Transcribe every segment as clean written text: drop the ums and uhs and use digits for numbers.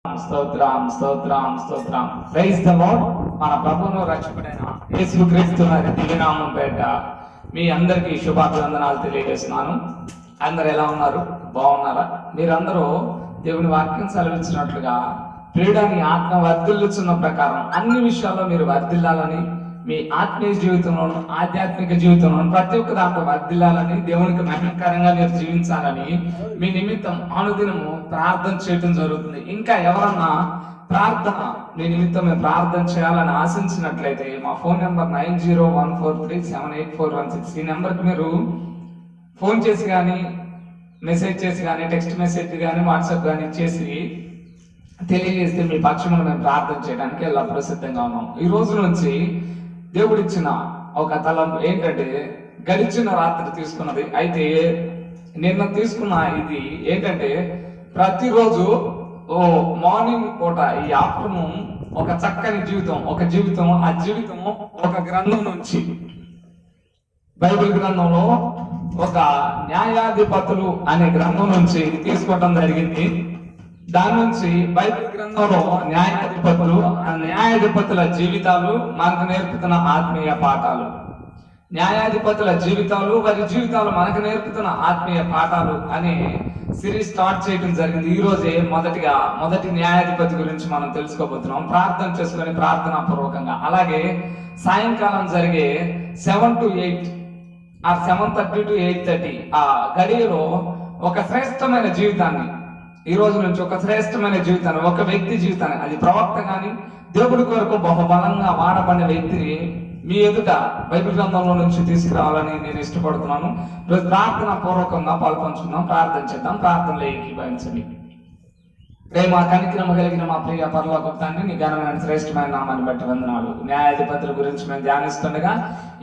స్తోత్రం స్తోత్రం స్తోత్రం. Praise the lord. మన ప్రభువును రక్షకుడైన యేసుక్రీస్తు వారి దివ్యనామం పేట మీ అందరికీ శుభాభివందనాలు తెలియజేస్తున్నాను. అందరు ఎలా ఉన్నారు? బాగున్నారా? మీరందరూ దేవుని వాక్యం సెలవించినట్లుగా ప్రియుడని ఆత్మ వర్ధిల్లుచున్న ప్రకారం అన్ని విషయాల్లో మీరు వర్ధిల్లాలని, మీ ఆత్మీయ జీవితంలోను ఆధ్యాత్మిక జీవితంలోను ప్రతి ఒక్క దాంట్లో వర్ధిల్లాలని, దేవునికి మహిమకరంగా మీరు జీవించాలని మీ నిమిత్తం అనుదినము ప్రార్థన చేయడం జరుగుతుంది. ఇంకా ఎవరన్నా ప్రార్థన మీ నిమిత్తం మేము ప్రార్థన చేయాలని ఆశించినట్లయితే మా ఫోన్ నెంబర్ 9014378416 ఈ నెంబర్కి మీరు ఫోన్ చేసి కానీ, మెసేజ్ చేసి కానీ, టెక్స్ట్ మెసేజ్ కానీ, వాట్సాప్ కానీ చేసి తెలియజేస్తే మీ పక్షమును మేము ప్రార్థన చేయడానికి ఎల్లప్పుడూ సిద్ధంగా ఉన్నాం. ఈ రోజు నుంచి దేవుడిచ్చిన ఒక తలంపు ఏంటంటే, గడిచిన రాత్రి తీసుకున్నది. అయితే నిన్న తీసుకున్న ఇది ఏంటంటే, ప్రతిరోజు మార్నింగ్ పూట ఈ ఆఫ్టర్నూన్ ఒక చక్కని జీవితం ఆ జీవితం ఒక గ్రంథం నుంచి, బైబిల్ గ్రంథంలో ఒక న్యాయాధిపతులు అనే గ్రంథం నుంచి తీసుకోవటం జరిగింది. దాని నుంచి బైబిల్ గ్రంథంలో న్యాయాధిపతుల జీవితాలు మనకు నేర్పుతున్న ఆత్మీయ పాఠాలు, న్యాయాధిపతుల జీవితాలు, వారి జీవితాలు మనకు నేర్పుతున్న ఆత్మీయ పాఠాలు అనే సిరీస్ స్టార్ట్ చేయడం జరిగింది. ఈ రోజే మొదటి న్యాయాధిపతి గురించి మనం తెలుసుకోబోతున్నాం. ప్రార్థన చేసుకుని ప్రార్థనా పూర్వకంగా, అలాగే సాయంకాలం జరిగే 7 to 8 ఆ 7:30 to 8:30 ఆ గడియలో ఒక శ్రేష్టమైన జీవితాన్ని, ఈ రోజు నుంచి ఒక శ్రేష్టమైన జీవితాన్ని, ఒక వ్యక్తి జీవితాన్ని, అది ప్రవక్త కానీ దేవుడి కొరకు బహుబలంగా వాడబడిన వ్యక్తిని మీ ఎదుట బైబిల్ గ్రంథంలో నుంచి తీసుకురావాలని నేను ఇష్టపడుతున్నాను. ఈరోజు ప్రార్థన పూర్వకంగా పాల్పంచుకుందాం, ప్రార్థన చేద్దాం. ప్రార్థనలో ఏకీభవించండి. ప్రేమ కనికరమ కలిగిన మా ప్రియ పరలోకపు తండ్రి, నీ ఘనమైన శ్రేష్టమైన నామాన్ని బట్టి వందనాలు. న్యాయాధిపతుల గురించి మేము ధ్యానిస్తుండగా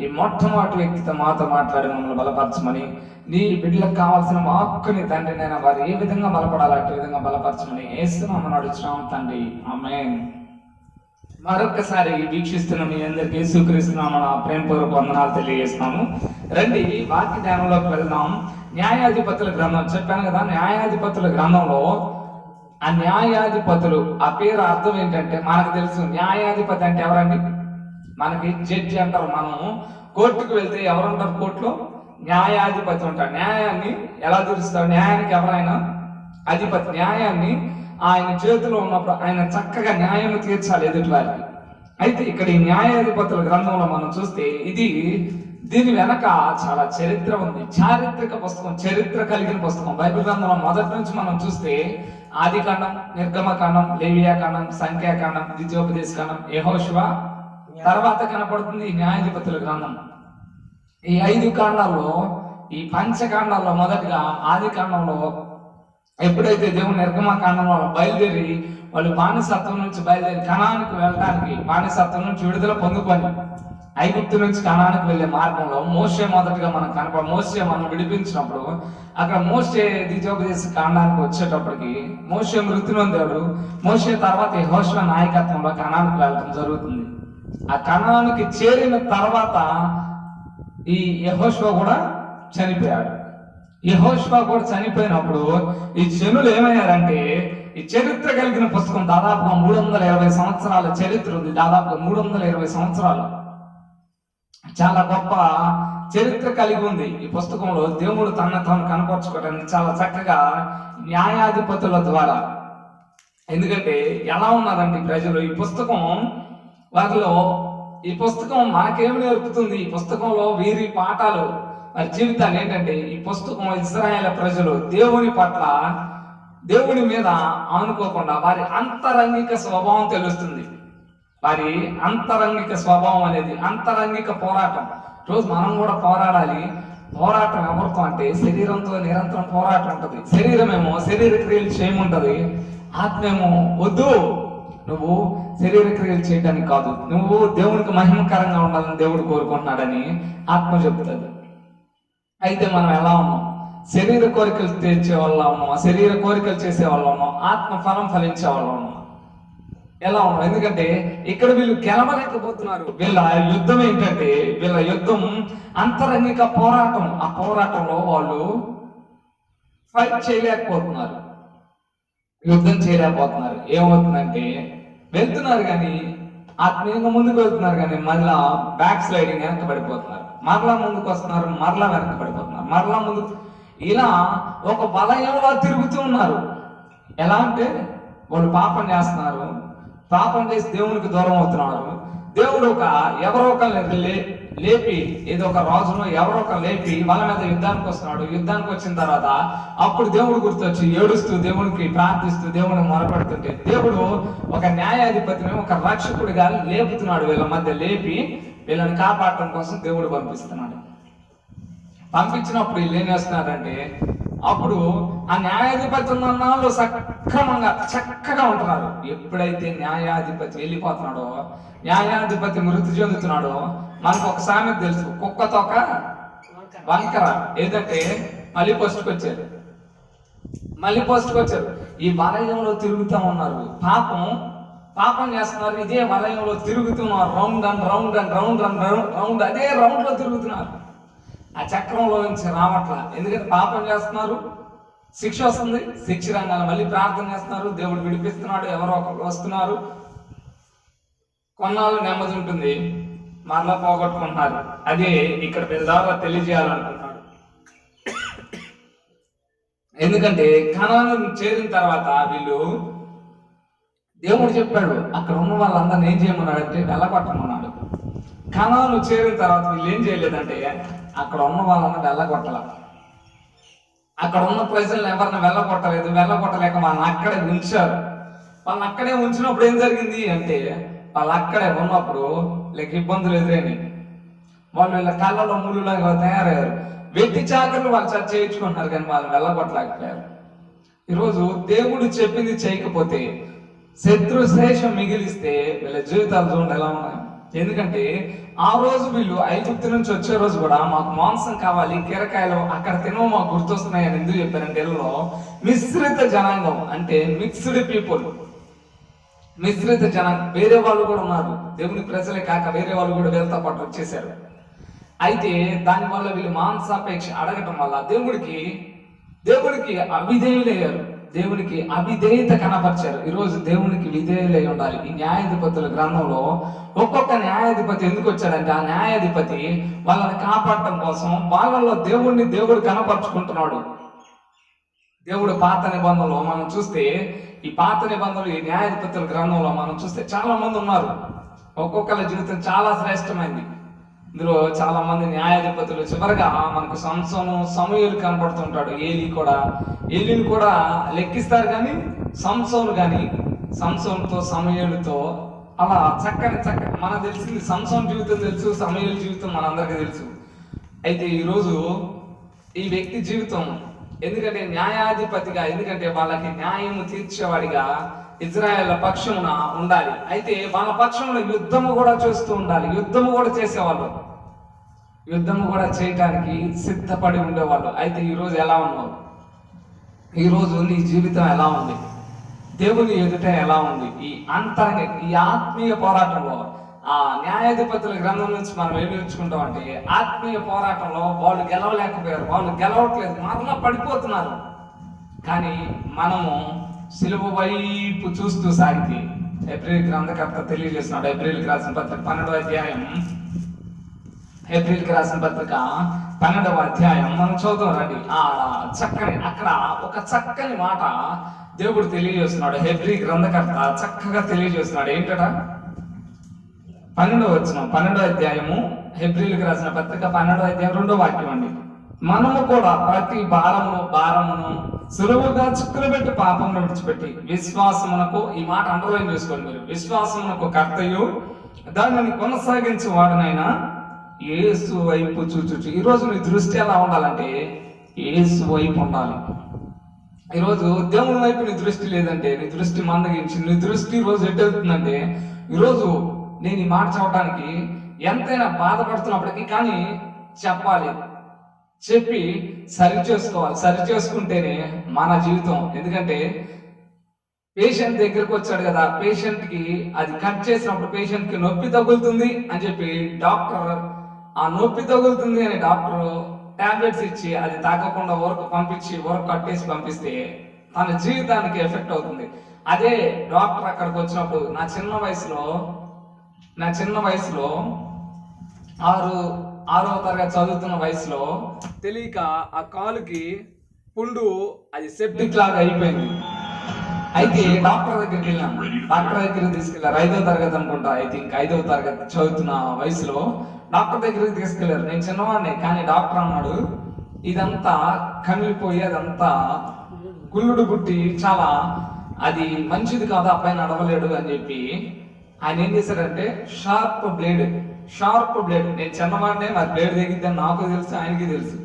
ఈ మొట్టమొదటి వ్యక్తితో మాతో మాట్లాడి మమ్మల్ని బలపరచమని, నీ బిడ్డలకు కావాల్సిన వాక్కుని తండ్రి నేను వారు ఏ విధంగా బలపడాలి అటు విధంగా బలపరచమని యేసునామమున అడుగుచున్నాం తండ్రి, ఆమేన్. మరొకసారి వీక్షిస్తున్న మీ అందరికీ యేసుక్రీస్తు నామమున ప్రేమపూర్వక వందనాలు తెలియజేస్తున్నాను. రండి వాక్య ధ్యానంలోకి వెళ్దాం. న్యాయాధిపతుల గ్రంథం చెప్పాను కదా, న్యాయాధిపతుల గ్రంథంలో ఆ న్యాయాధిపతులు ఆ పేరు అర్థం ఏంటంటే, మనకు తెలుసు న్యాయాధిపతి అంటే ఎవరండి? మనకి జడ్జి అంటారు. మనం కోర్టుకు వెళ్తే ఎవరుంటారు? కోర్టులో న్యాయాధిపతి ఉంటాడు. న్యాయాన్ని ఎలా తీరుస్తాడు? న్యాయానికి ఎవరైనా అధిపతి. న్యాయాన్ని ఆయన చేతిలో ఉన్నప్పుడు ఆయన చక్కగా న్యాయం తీర్చాలి ఎదుటి వారికి. అయితే ఇక్కడ ఈ న్యాయాధిపతుల గ్రంథంలో మనం చూస్తే దీని వెనక చాలా చరిత్ర ఉంది. చారిత్రక పుస్తకం, చరిత్ర కలిగిన పుస్తకం. బైబిల్ గ్రంథంలో మొదటి నుంచి మనం చూస్తే ఆదికాండం, నిర్గమకాండం, లేవియాకాండం, సంఖ్యాకాండం, ద్వితీయోపదేశ కాండం, యెహోషువ, తర్వాత కనపడుతుంది న్యాయాధిపతుల గ్రంథం. ఈ 5 కాండాల్లో, ఈ పంచకాండాల్లో మొదటిగా ఆదికాండంలో ఎప్పుడైతే దేవుని నిర్గమకాండంలో బయలుదేరి వాళ్ళు బానిసత్వం నుంచి బయలుదేరి కనానికి వెళ్ళడానికి, బానిసత్వం నుంచి విడుదల పొందుకొని ఐగుప్తు నుంచి కనానికి వెళ్ళే మార్గంలో మోషే మొదటిగా మనకు మోషే మనం విడిపించినప్పుడు అక్కడ మోషే ద్వితీయోపదేశ కాండానికి వచ్చేటప్పటికి మోషే మృతి నొందాడు. మోషే తర్వాత యెహోషువ నాయకత్వంలో కనానికి వెళ్ళడం జరుగుతుంది. ఆ కనానికి చేరిన తర్వాత ఈ యెహోషువ కూడా చనిపోయాడు. యెహోషువ కూడా చనిపోయినప్పుడు ఈ జనులు ఏమయ్యారంటే, ఈ చరిత్ర కలిగిన పుస్తకం దాదాపుగా 320 సంవత్సరాల చరిత్ర ఉంది. దాదాపుగా 320 సంవత్సరాలు చాలా గొప్ప చరిత్ర కలిగి ఉంది. ఈ పుస్తకంలో దేవుడు తనను తాను కనపరచుకోవడానికి చాలా చక్కగా న్యాయాధిపతుల ద్వారా. ఎందుకంటే ఎలా ఉన్నారంటే ప్రజలు, ఈ పుస్తకం వారిలో, ఈ పుస్తకం మనకేమి నేర్పుతుంది? ఈ పుస్తకంలో వీరి పాఠాలు, వారి జీవితాలు ఏంటంటే, ఈ పుస్తకం ఇశ్రాయేలు ప్రజలు దేవుని పట్ల, దేవుని మీద ఆనుకోకుండా వారి అంతరంగిక స్వభావం తెలుస్తుంది. వారి అంతరంగిక స్వభావం అనేది అంతరంగిక పోరాటం. రోజు మనం కూడా పోరాడాలి. పోరాటం ఎవరితో అంటే శరీరంతో నిరంతరం పోరాటం ఉంటుంది. శరీరమేమో శరీర క్రియలు చేయముంటది, ఆత్మేమో వద్దు నువ్వు శరీర క్రియలు చేయడానికి కాదు, నువ్వు దేవునికి మహిమకరంగా ఉండాలని దేవుడు కోరుకుంటున్నాడని ఆత్మ చెబుతుంది. అయితే మనం ఎలా ఉన్నాం? శరీర కోరికలు తీర్చే వాళ్ళ ఉన్నాం, శరీర కోరికలు చేసే వాళ్ళు ఉన్నాం, ఆత్మ ఫలం ఫలించే వాళ్ళు ఉన్నాం. ఎలా ఉన్నాం? ఎందుకంటే ఇక్కడ వీళ్ళు గెలవలేకపోతున్నారు. వీళ్ళ యుద్ధం ఏంటంటే, వీళ్ళ యుద్ధం అంతరంగిక పోరాటం. ఆ పోరాటంలో వాళ్ళు ఫైట్ చేయలేకపోతున్నారు. యుద్ధం చేయలేకపోతున్నారు. ఏమవుతుందంటే వెళ్తున్నారు కానీ ఆత్మీయంగా ముందుకు వెళ్తున్నారు కానీ మరలా బ్యాక్ స్లైడింగ్ వెనక్కి పడిపోతున్నారు. మరలా ముందుకు వస్తున్నారు, మరలా వెనక్కి పడిపోతున్నారు, మరలా ముందుకు. ఇలా ఒక వలయంలో తిరుగుతూ ఉన్నారు. ఎలా అంటే వాళ్ళు పాపం చేస్తున్నారు, పాపం చేసి దేవునికి దూరం అవుతున్నారు. దేవుడు ఎవరో ఒకరిని లేపి, ఏదో ఒక రాజును ఎవరో ఒక లేపి వాళ్ళ మీద యుద్ధానికి వస్తున్నాడు. యుద్ధానికి వచ్చిన తర్వాత అప్పుడు దేవుడు గుర్తొచ్చి ఏడుస్తూ దేవునికి ప్రార్థిస్తూ దేవుడిని మొరపెడుతుంటే దేవుడు ఒక న్యాయాధిపతిని ఒక రక్షకుడిగా లేపుతున్నాడు. వీళ్ళ మధ్య లేపి వీళ్ళని కాపాడటం కోసం దేవుడు పంపిస్తున్నాడు. పంపించినప్పుడు వీళ్ళు ఏం చేస్తున్నారంటే అప్పుడు ఆ న్యాయాధిపతి ఉన్నాళ్ళు సక్రమంగా చక్కగా ఉంటున్నారు. ఎప్పుడైతే న్యాయాధిపతి వెళ్ళిపోతున్నాడో, న్యాయాధిపతి మృతి చెందుతున్నాడో, మనకు ఒక సామెత తెలుసు, కుక్క తోక వంకర. ఏదంటే మళ్ళీ పోస్టుకొచ్చారు. ఈ వలయంలో తిరుగుతూ ఉన్నారు. పాపం చేస్తున్నారు. ఇదే వలయంలో తిరుగుతున్నారు. Round and round and round and round అదే రౌండ్ లో తిరుగుతున్నారు. ఆ చక్రంలో నుంచి రావట్లా. ఎందుకంటే పాపం చేస్తున్నారు, శిక్ష వస్తుంది. శిక్ష రంగాలు మళ్ళీ ప్రార్థన చేస్తున్నారు, దేవుడు విడిపిస్తున్నాడు, ఎవరో ఒకరు వస్తున్నారు. కొన్నాళ్ళు నెమ్మది ఉంటుంది, మరలా పోగొట్టుకుంటున్నారు. అదే ఇక్కడ పెద్దగా తెలియజేయాలనుకుంటున్నాడు. ఎందుకంటే కనాను చేరిన తర్వాత వీళ్ళు, దేవుడు చెప్పాడు అక్కడ ఉన్న వాళ్ళందరినీ ఏం చేయమన్నాడంటే వెళ్ళగొట్టమన్నాడు. కనాను చేరిన తర్వాత వీళ్ళు ఏం చేయలేదంటే అక్కడ ఉన్న వాళ్ళని వెళ్ళగొట్టాల. అక్కడ ఉన్న ప్రజలను ఎవరిని వెళ్ళగొట్టలేదు. వెళ్ళగొట్టలేక వాళ్ళని అక్కడే ఉంచారు. వాళ్ళని అక్కడే ఉంచినప్పుడు ఏం జరిగింది అంటే వాళ్ళు అక్కడే ఉన్నప్పుడు లేక ఇబ్బందులు ఎదురైనాయి. వాళ్ళు వీళ్ళ కళ్ళలో ముళ్ళులాగా తయారయ్యారు. వెట్టి చాకర్లు వాళ్ళు చేయించుకుంటున్నారు కానీ వాళ్ళు వెళ్ళగొట్టలేకపోయారు. ఈరోజు దేవుడు చెప్పింది చేయకపోతే, శత్రు శేషం మిగిలిస్తే వీళ్ళ జీవితాలు చూడండి ఎలా ఉన్నాయి. ఎందుకంటే ఆ రోజు వీళ్ళు ఐగుప్తు నుంచి వచ్చే రోజు కూడా మాకు మాంసం కావాలి, కీరకాయలు అక్కడ తినవు మాకు గుర్తొస్తున్నాయి అని ఎందుకు చెప్పారంటే వీళ్ళలో మిశ్రిత జనాంగం, అంటే మిక్స్డ్ పీపుల్, మిశ్రిత జనాంగం. వేరే వాళ్ళు కూడా ఉన్నారు, దేవుని ప్రజలే కాక వేరే వాళ్ళు కూడా వీళ్ళతో పాటు వచ్చేసారు. అయితే దానివల్ల వీళ్ళు మాంసాపేక్ష అడగటం వల్ల దేవుడికి అవిధేయులయ్యారు. దేవునికి అవిధేయత కనపరిచారు. ఈరోజు దేవునికి విధేయులై ఉండాలి. ఈ న్యాయాధిపతుల గ్రంథంలో ఒక్కొక్క న్యాయాధిపతి ఎందుకు వచ్చాడంటే ఆ న్యాయాధిపతి వాళ్ళని కాపాడటం కోసం వాళ్ళలో దేవుడు కనపరుచుకుంటున్నాడు. దేవుడు పాత నిబంధనలో మనం చూస్తే, ఈ పాత నిబంధనలు ఈ న్యాయాధిపతుల గ్రంథంలో మనం చూస్తే చాలా మంది ఉన్నారు. ఒక్కొక్కరి జీవితం చాలా శ్రేష్టమైంది. ఇందులో చాలా మంది న్యాయాధిపతులు, చివరిగా మనకు సమూయేలు కనపడుతుంటాడు. ఏలీని కూడా లెక్కిస్తారు కానీ సంసోనుతో సమూయేలుతో అలా చక్కని మనకు తెలిసింది సంసోన్ జీవితం తెలుసు, సమూయేలు జీవితం మనందరికీ తెలుసు. అయితే ఈరోజు ఈ వ్యక్తి జీవితం ఎందుకంటే న్యాయాధిపతిగా, ఎందుకంటే వాళ్ళకి న్యాయము తీర్చేవాడిగా ఇజ్రాయేల్ పక్షమున ఉండాలి. అయితే వాళ్ళ పక్షంలో యుద్ధము కూడా చేస్తూ ఉండాలి. యుద్ధము కూడా చేసేవాళ్ళు, యుద్ధము కూడా చేయటానికి సిద్ధపడి ఉండేవాళ్ళు. అయితే ఈరోజు ఎలా ఉన్నావు? ఈరోజు నీ జీవితం ఎలా ఉంది? దేవుని ఎదుట ఎలా ఉంది? ఈ ఆత్మీయ పోరాటంలో ఆ న్యాయాధిపతుల గ్రంథం నుంచి మనం ఏం నేర్చుకుంటామంటే, ఆత్మీయ పోరాటంలో వాళ్ళు గెలవలేకపోయారు, వాళ్ళు గెలవట్లేదు, మరలా పడిపోతున్నారు. కానీ మనము సిలువ వైపు చూస్తూ సాగితే, ఏప్రిల్ గ్రంథకర్త తెలియజేస్తున్నాడు. ఏప్రిల్కి రాసిన పత్రిక 12వ అధ్యాయం, ఏప్రిల్కి రాసిన పత్రిక 12వ అధ్యాయం మనం చదువుతాం రండి. అక్కడ ఒక చక్కని మాట దేవుడు తెలియజేస్తున్నాడు. ఏప్రిల్ గ్రంథకర్త చక్కగా తెలియజేస్తున్నాడు. ఏంటట? 12వ అధ్యాయము, ఏప్రిల్కి రాసిన పత్రిక 12వ అధ్యాయం 2వ వాక్యం అండి. మనము కూడా ప్రతి భారమును సులువుగా చిక్కులు పెట్టి పాపమును విడిచిపెట్టి విశ్వాసమునకు, ఈ మాట అండర్లైన్ చేసుకోండి మీరు, విశ్వాసమునకు కర్తయు దానిని కొనసాగించే వాడినైనా యేసు వైపు చూచుచు. ఈరోజు నీ దృష్టి ఎలా ఉండాలంటే యేసు వైపు ఉండాలి. ఈరోజు దేవుని వైపు నీ దృష్టి లేదంటే, నీ దృష్టి మందగించి, నీ దృష్టి ఈరోజు ఎటు వెళ్తుందంటే, ఈరోజు నేను ఈ మాట చెప్పడానికి ఎంతైనా బాధపడుతున్నప్పటికీ కానీ చెప్పాలి, చెప్పి సరి చేసుకోవాలి. సరి చేసుకుంటేనే మన జీవితం. ఎందుకంటే పేషెంట్ దగ్గరకు వచ్చాడు కదా, పేషెంట్కి అది కట్ చేసినప్పుడు పేషెంట్కి నొప్పి తగులుతుంది అని చెప్పి డాక్టర్, ఆ నొప్పి తగులుతుంది అని డాక్టర్ టాబ్లెట్స్ ఇచ్చి అది తాగకుండా వర్క్ కట్టేసి పంపిస్తే తన జీవితానికి ఎఫెక్ట్ అవుతుంది. అదే డాక్టర్ అక్కడికి వచ్చినప్పుడు నా చిన్న వయసులో ఆరో తరగతి చదువుతున్న వయసులో తెలియక ఆ కాలుకి పుండు అది సెప్టిక్ లాగా అయిపోయింది. అయితే డాక్టర్ దగ్గరికి వెళ్ళాము. డాక్టర్ దగ్గరికి తీసుకెళ్లారు. 5వ తరగతి అనుకుంటా, ఐ థింక్ 5వ తరగతి చదువుతున్న వయసులో డాక్టర్ దగ్గరికి తీసుకెళ్లారు. నేను చిన్నవాడిని, కానీ డాక్టర్ అన్నాడు ఇదంతా కమిలిపోయి అదంతా గుల్లుడు గుట్టి చాలా అది మంచిది కాదు, అబ్బాయి నడవలేడు అని చెప్పి ఆయన ఏం చేశారంటే షార్ప్ బ్లేడ్, నేను చిన్నవాడినే, మరి బ్లేడ్ తెగిద్దని నాకు తెలుసు, ఆయనకి తెలుసు.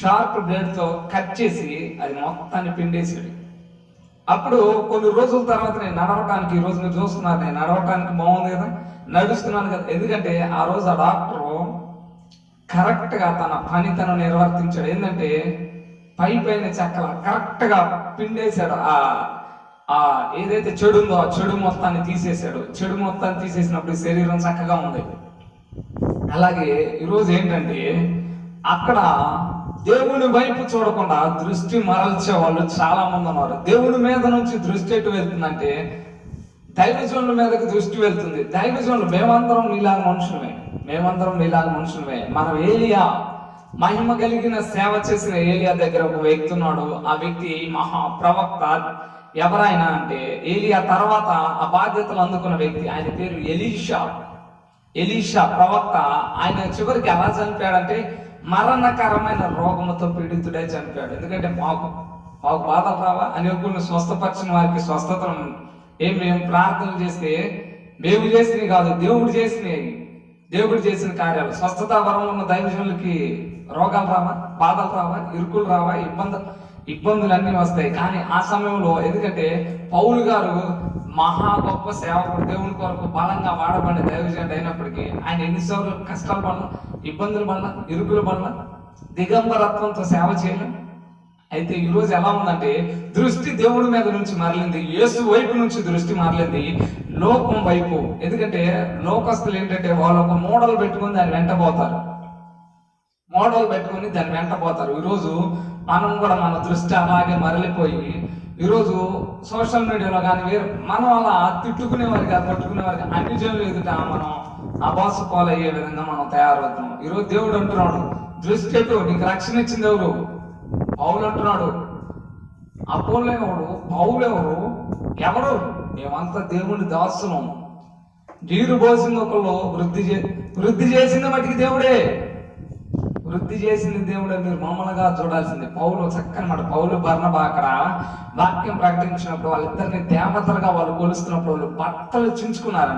షార్ప్ బ్లేడ్తో కట్ చేసి అది మొత్తాన్ని పిండేసాడు. అప్పుడు కొన్ని రోజుల తర్వాత నేను నడవటానికి, ఈ రోజు మీరు చూస్తున్నారు నేను నడవటానికి బాగుంది కదా, నడుస్తున్నాను కదా. ఎందుకంటే ఆ రోజు ఆ డాక్టరు కరెక్ట్ గా తన పని తను నిర్వర్తించాడు. ఏంటంటే పైన చెక్కల కరెక్ట్ గా పిండేశాడు. ఆ ఏదైతే చెడు ఉందో ఆ చెడు మొత్తాన్ని తీసేశాడు. చెడు మొత్తాన్ని తీసేసినప్పుడు శరీరం చక్కగా ఉంది. అలాగే ఈరోజు ఏంటంటే అక్కడ దేవుని వైపు చూడకుండా దృష్టి మరల్చే వాళ్ళు చాలా మంది ఉన్నారు. దేవుని మీద నుంచి దృష్టి ఎటు వెళ్తుందంటే దైవజనుల మీదకి దృష్టి వెళ్తుంది. దైవజనులు మేమందరం నీలాగా మనుషులమే. మనం ఏలియా మహిమ కలిగిన సేవ చేసిన ఏలియా దగ్గర ఒక వ్యక్తి ఉన్నాడు. ఆ వ్యక్తి మహా ప్రవక్త. ఎవరైనా అంటే ఏలియా తర్వాత ఆ బాధ్యతలు అందుకున్న వ్యక్తి. ఆయన పేరు ఎలీషా ప్రవక్త. ఆయన చివరికి ఎలా చనిపోయాడంటే మరణకరమైన రోగముతో పీడితుడే చనిపోయాడు. ఎందుకంటే మాకు బాధలు రావా, అనేకులను స్వస్థపరిచిన వారికి స్వస్థతను మేము ప్రార్థనలు చేస్తే మేము చేసినవి కాదు, దేవుడు చేసిన కార్యాలు. స్వస్థత వరం ఉన్న దైవజనులకి రోగాలు రావా, బాధలు రావా, ఇరుకులు రావా, ఇబ్బందులు అన్నీ వస్తాయి. కానీ ఆ సమయంలో ఎందుకంటే పౌలు గారు మహా గొప్ప సేవకుడు, దేవుని కొరకు బలంగా వాడబడిన దైవజనుడు అయినప్పటికీ ఆయన ఎన్నిసార్లు కష్టాల వల్ల, ఇబ్బందుల వల్ల, ఇరుకుల వల్ల దిగంబరత్వంతో సేవ చేయలేం. అయితే ఈరోజు ఎలా ఉందంటే దృష్టి దేవుడి మీద నుంచి మారలింది, యేసు వైపు నుంచి దృష్టి మారలింది లోకం వైపు. ఎందుకంటే లోకస్తులు ఏంటంటే వాళ్ళు ఒక మోడల్ పెట్టుకుని దాన్ని వెంట పోతారు. ఈరోజు మనం కూడా మన దృష్టి అలాగే మరలిపోయి ఈరోజు సోషల్ మీడియాలో కానీ మనం అలా తిట్టుకునేవారిగా పట్టుకునేవారిగా అన్ని జనులు ఎదుట మనం అబాసు పాలయ్యే విధంగా మనం తయారవుతున్నాం. ఈరోజు దేవుడు అంటున్నాడు దృష్టి ఎటు, నీకు రక్షణ ఇచ్చింది ఎవరు? పౌలు అంటున్నాడు. అపోలో ఎవరు? పౌలు ఎవరు? మేమంతా దేవుని దాసులం. నీరు పోసింది ఒకళ్ళు, వృద్ధి చేసింది మటుకి దేవుడే. మీరు మామూలుగా చూడాల్సింది. పౌలు చక్కని మాట. పౌలు బర్నబా అక్కడ వాక్యం ప్రకటించినప్పుడు వాళ్ళిద్దరిని దేవతలుగా వాళ్ళు కొలుస్తున్నప్పుడు వాళ్ళు బట్టలు చించుకున్నారు.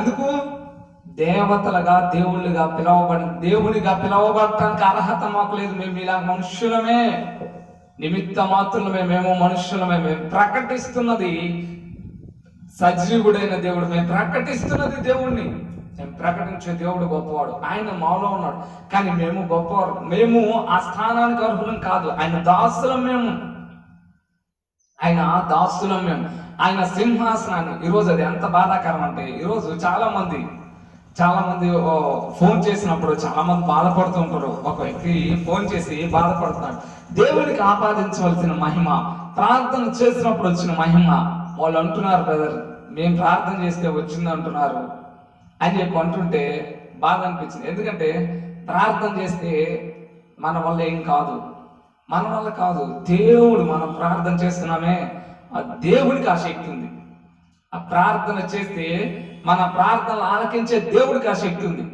ఎందుకు? దేవతలుగా దేవునిగా పిలవబడటానికి అర్హత మాకు లేదు. మేము ఇలా మనుష్యులమే, నిమిత్త మాత్రులమే, మేము మనుష్యులమే. మేము ప్రకటిస్తున్నది సజీవుడైన దేవుడు, మేము ప్రకటిస్తున్నది దేవుణ్ణి. మేము ప్రకటించే దేవుడు గొప్పవాడు, ఆయన మాలో ఉన్నాడు. కానీ మేము గొప్పవాడు, మేము ఆ స్థానానికి అర్హులం కాదు. ఆయన దాసులం మేము. ఆయన సింహాసనాన్ని. ఈరోజు అది ఎంత బాధాకరం అంటే ఈరోజు చాలా మంది ఫోన్ చేసినప్పుడు చాలా మంది బాధపడుతూ ఉంటారు. ఒక వ్యక్తి ఫోన్ చేసి బాధపడుతున్నాడు. దేవునికి ఆపాదించవలసిన మహిమ, ప్రార్థన చేసినప్పుడు వచ్చిన మహిమ వాళ్ళు అంటున్నారు, బ్రదర్ మేము ప్రార్థన చేస్తే వచ్చింది అంటున్నారు అని చెప్పి అంటుంటే బాధ అనిపించింది. ఎందుకంటే ప్రార్థన చేస్తే మన వల్ల ఏం కాదు, దేవుడు మనం ప్రార్థన చేస్తున్నామే, ఆ దేవుడికి ఆ శక్తి ఉంది. ఆ ప్రార్థన చేస్తే మన ప్రార్థనలు ఆలకించే దేవుడికి ఆ శక్తి ఉంది.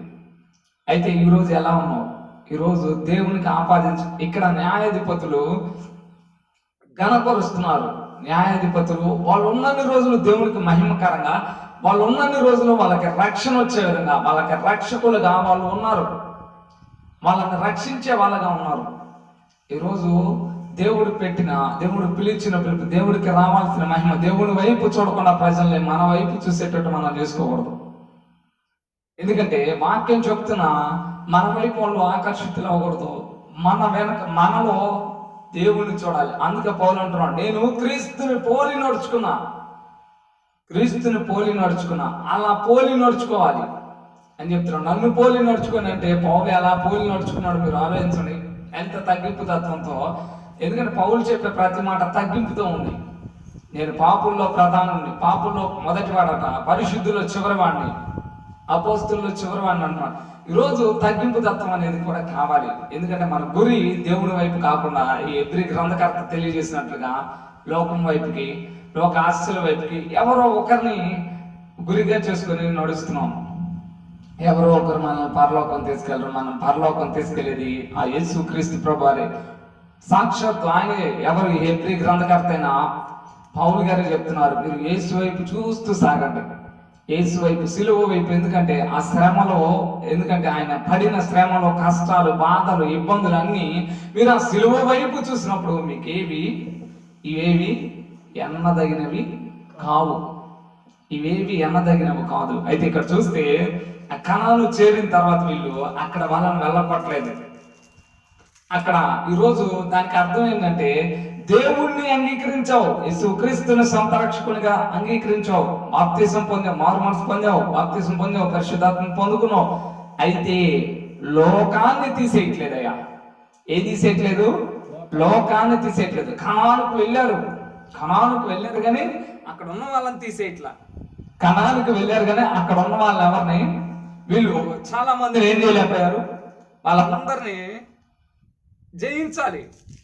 అయితే ఈరోజు ఎలా ఉన్నావు? ఈరోజు దేవునికి ఇక్కడ న్యాయాధిపతులు గణపరుస్తున్నారు. వాళ్ళు ఉన్నన్ని రోజులు దేవునికి మహిమకరంగా, వాళ్ళు ఉన్నన్ని రోజులు వాళ్ళకి రక్షణ వచ్చే విధంగా, వాళ్ళకి రక్షకులుగా వాళ్ళు ఉన్నారు, వాళ్ళని రక్షించే వాళ్ళగా ఉన్నారు. ఈరోజు దేవుడు పిలిచిన పిలుపు, దేవుడికి రావాల్సిన మహిమ, దేవుడి వైపు చూడకుండా ప్రజల్ని మన వైపు చూసేటట్టు మనం చేసుకోకూడదు. ఎందుకంటే వాక్యం చెప్తున్నా మన వైపు వాళ్ళు ఆకర్షితులు అవ్వకూడదు. మనలో దేవుడిని చూడాలి. అందుకే పౌలు అంటున్నాడు, నేను క్రీస్తుని పోలి నడుచుకున్నా, అలా పోలి నడుచుకోవాలి అని చెప్తున్నాడు. నన్ను పోలి నడుచుకొని అంటే పౌలు ఎలా పోలి నడుచుకున్నాడు మీరు ఆలోచించండి. ఎంత తగ్గింపు తత్వంతో ఎందుకంటే పౌలు చెప్పే ప్రతి మాట తగ్గింపుతో ఉంది. నేను పాపుల్లో ప్రధానుని, పాపుల్లో మొదటివాడట, పరిశుద్ధుల్లో చివరివాడిని, అపోస్తుల్లో చివరివాడిని అన్నమాట. ఈరోజు తగ్గింపు తత్వం అనేది కూడా కావాలి. ఎందుకంటే మన గురి దేవుని వైపు కాకుండా ఈ ఎబ్రీ గ్రంథకర్త తెలియజేసినట్లుగా లోకం వైపుకి, లోక ఆస్తుల వైపుకి ఎవరో ఒకరిని గురిగా చేసుకొని నడుస్తున్నాం. ఎవరో ఒకరు మనం పరలోకం తీసుకెళ్ళరు. మనం పరలోకం తీసుకెళ్ళేది ఆ యేసు క్రీస్తు ప్రభువారే. సాక్షాత్తు ఆయనే. ఎవరు? ఎబ్రీ గ్రంథకర్త అయిన పౌలు గారు చెప్తున్నారు, మీరు యేసు వైపు చూస్తూ సాగండి, యేసు వైపు, సిలువ వైపు. ఎందుకంటే ఆ శ్రమలో, ఎందుకంటే ఆయన పడిన శ్రమలో, కష్టాలు, బాధలు, ఇబ్బందులు అన్నీ మీరు ఆ సిలువ వైపు చూసినప్పుడు మీకు ఇవేవి ఎన్నదగినవి కావు. ఇవేవి ఎన్నదగినవి కాదు. అయితే ఇక్కడ చూస్తే ఆ కణాలు చేరిన తర్వాత వీళ్ళు అక్కడ వాళ్ళని వెళ్ళపట్లేదు. అక్కడ ఈరోజు దానికి అర్థం ఏంటంటే దేవుణ్ణి అంగీకరించావు, యేసుక్రీస్తుని సొంత రక్షకునిగా అంగీకరించావు, బాప్తిసం పొందావు, మారు మనసు పొందావు, బాప్తిసం పొందావు, పరిశుద్ధాత్మను పొందుకున్నావు. అయితే లోకాన్ని తీసేయట్లేదయ్యా. ఏం తీసేయట్లేదు? లోకాన్ని తీసేయట్లేదు. కణానికి వెళ్ళారు కానీ అక్కడ ఉన్న వాళ్ళని తీసేయట్లా. కణానికి వెళ్ళారు కానీ అక్కడ ఉన్న వాళ్ళని ఎవరిని, వీళ్ళు చాలా మందిని ఏం చేయలేకపోయారు? వాళ్ళందరినీ జయించాలి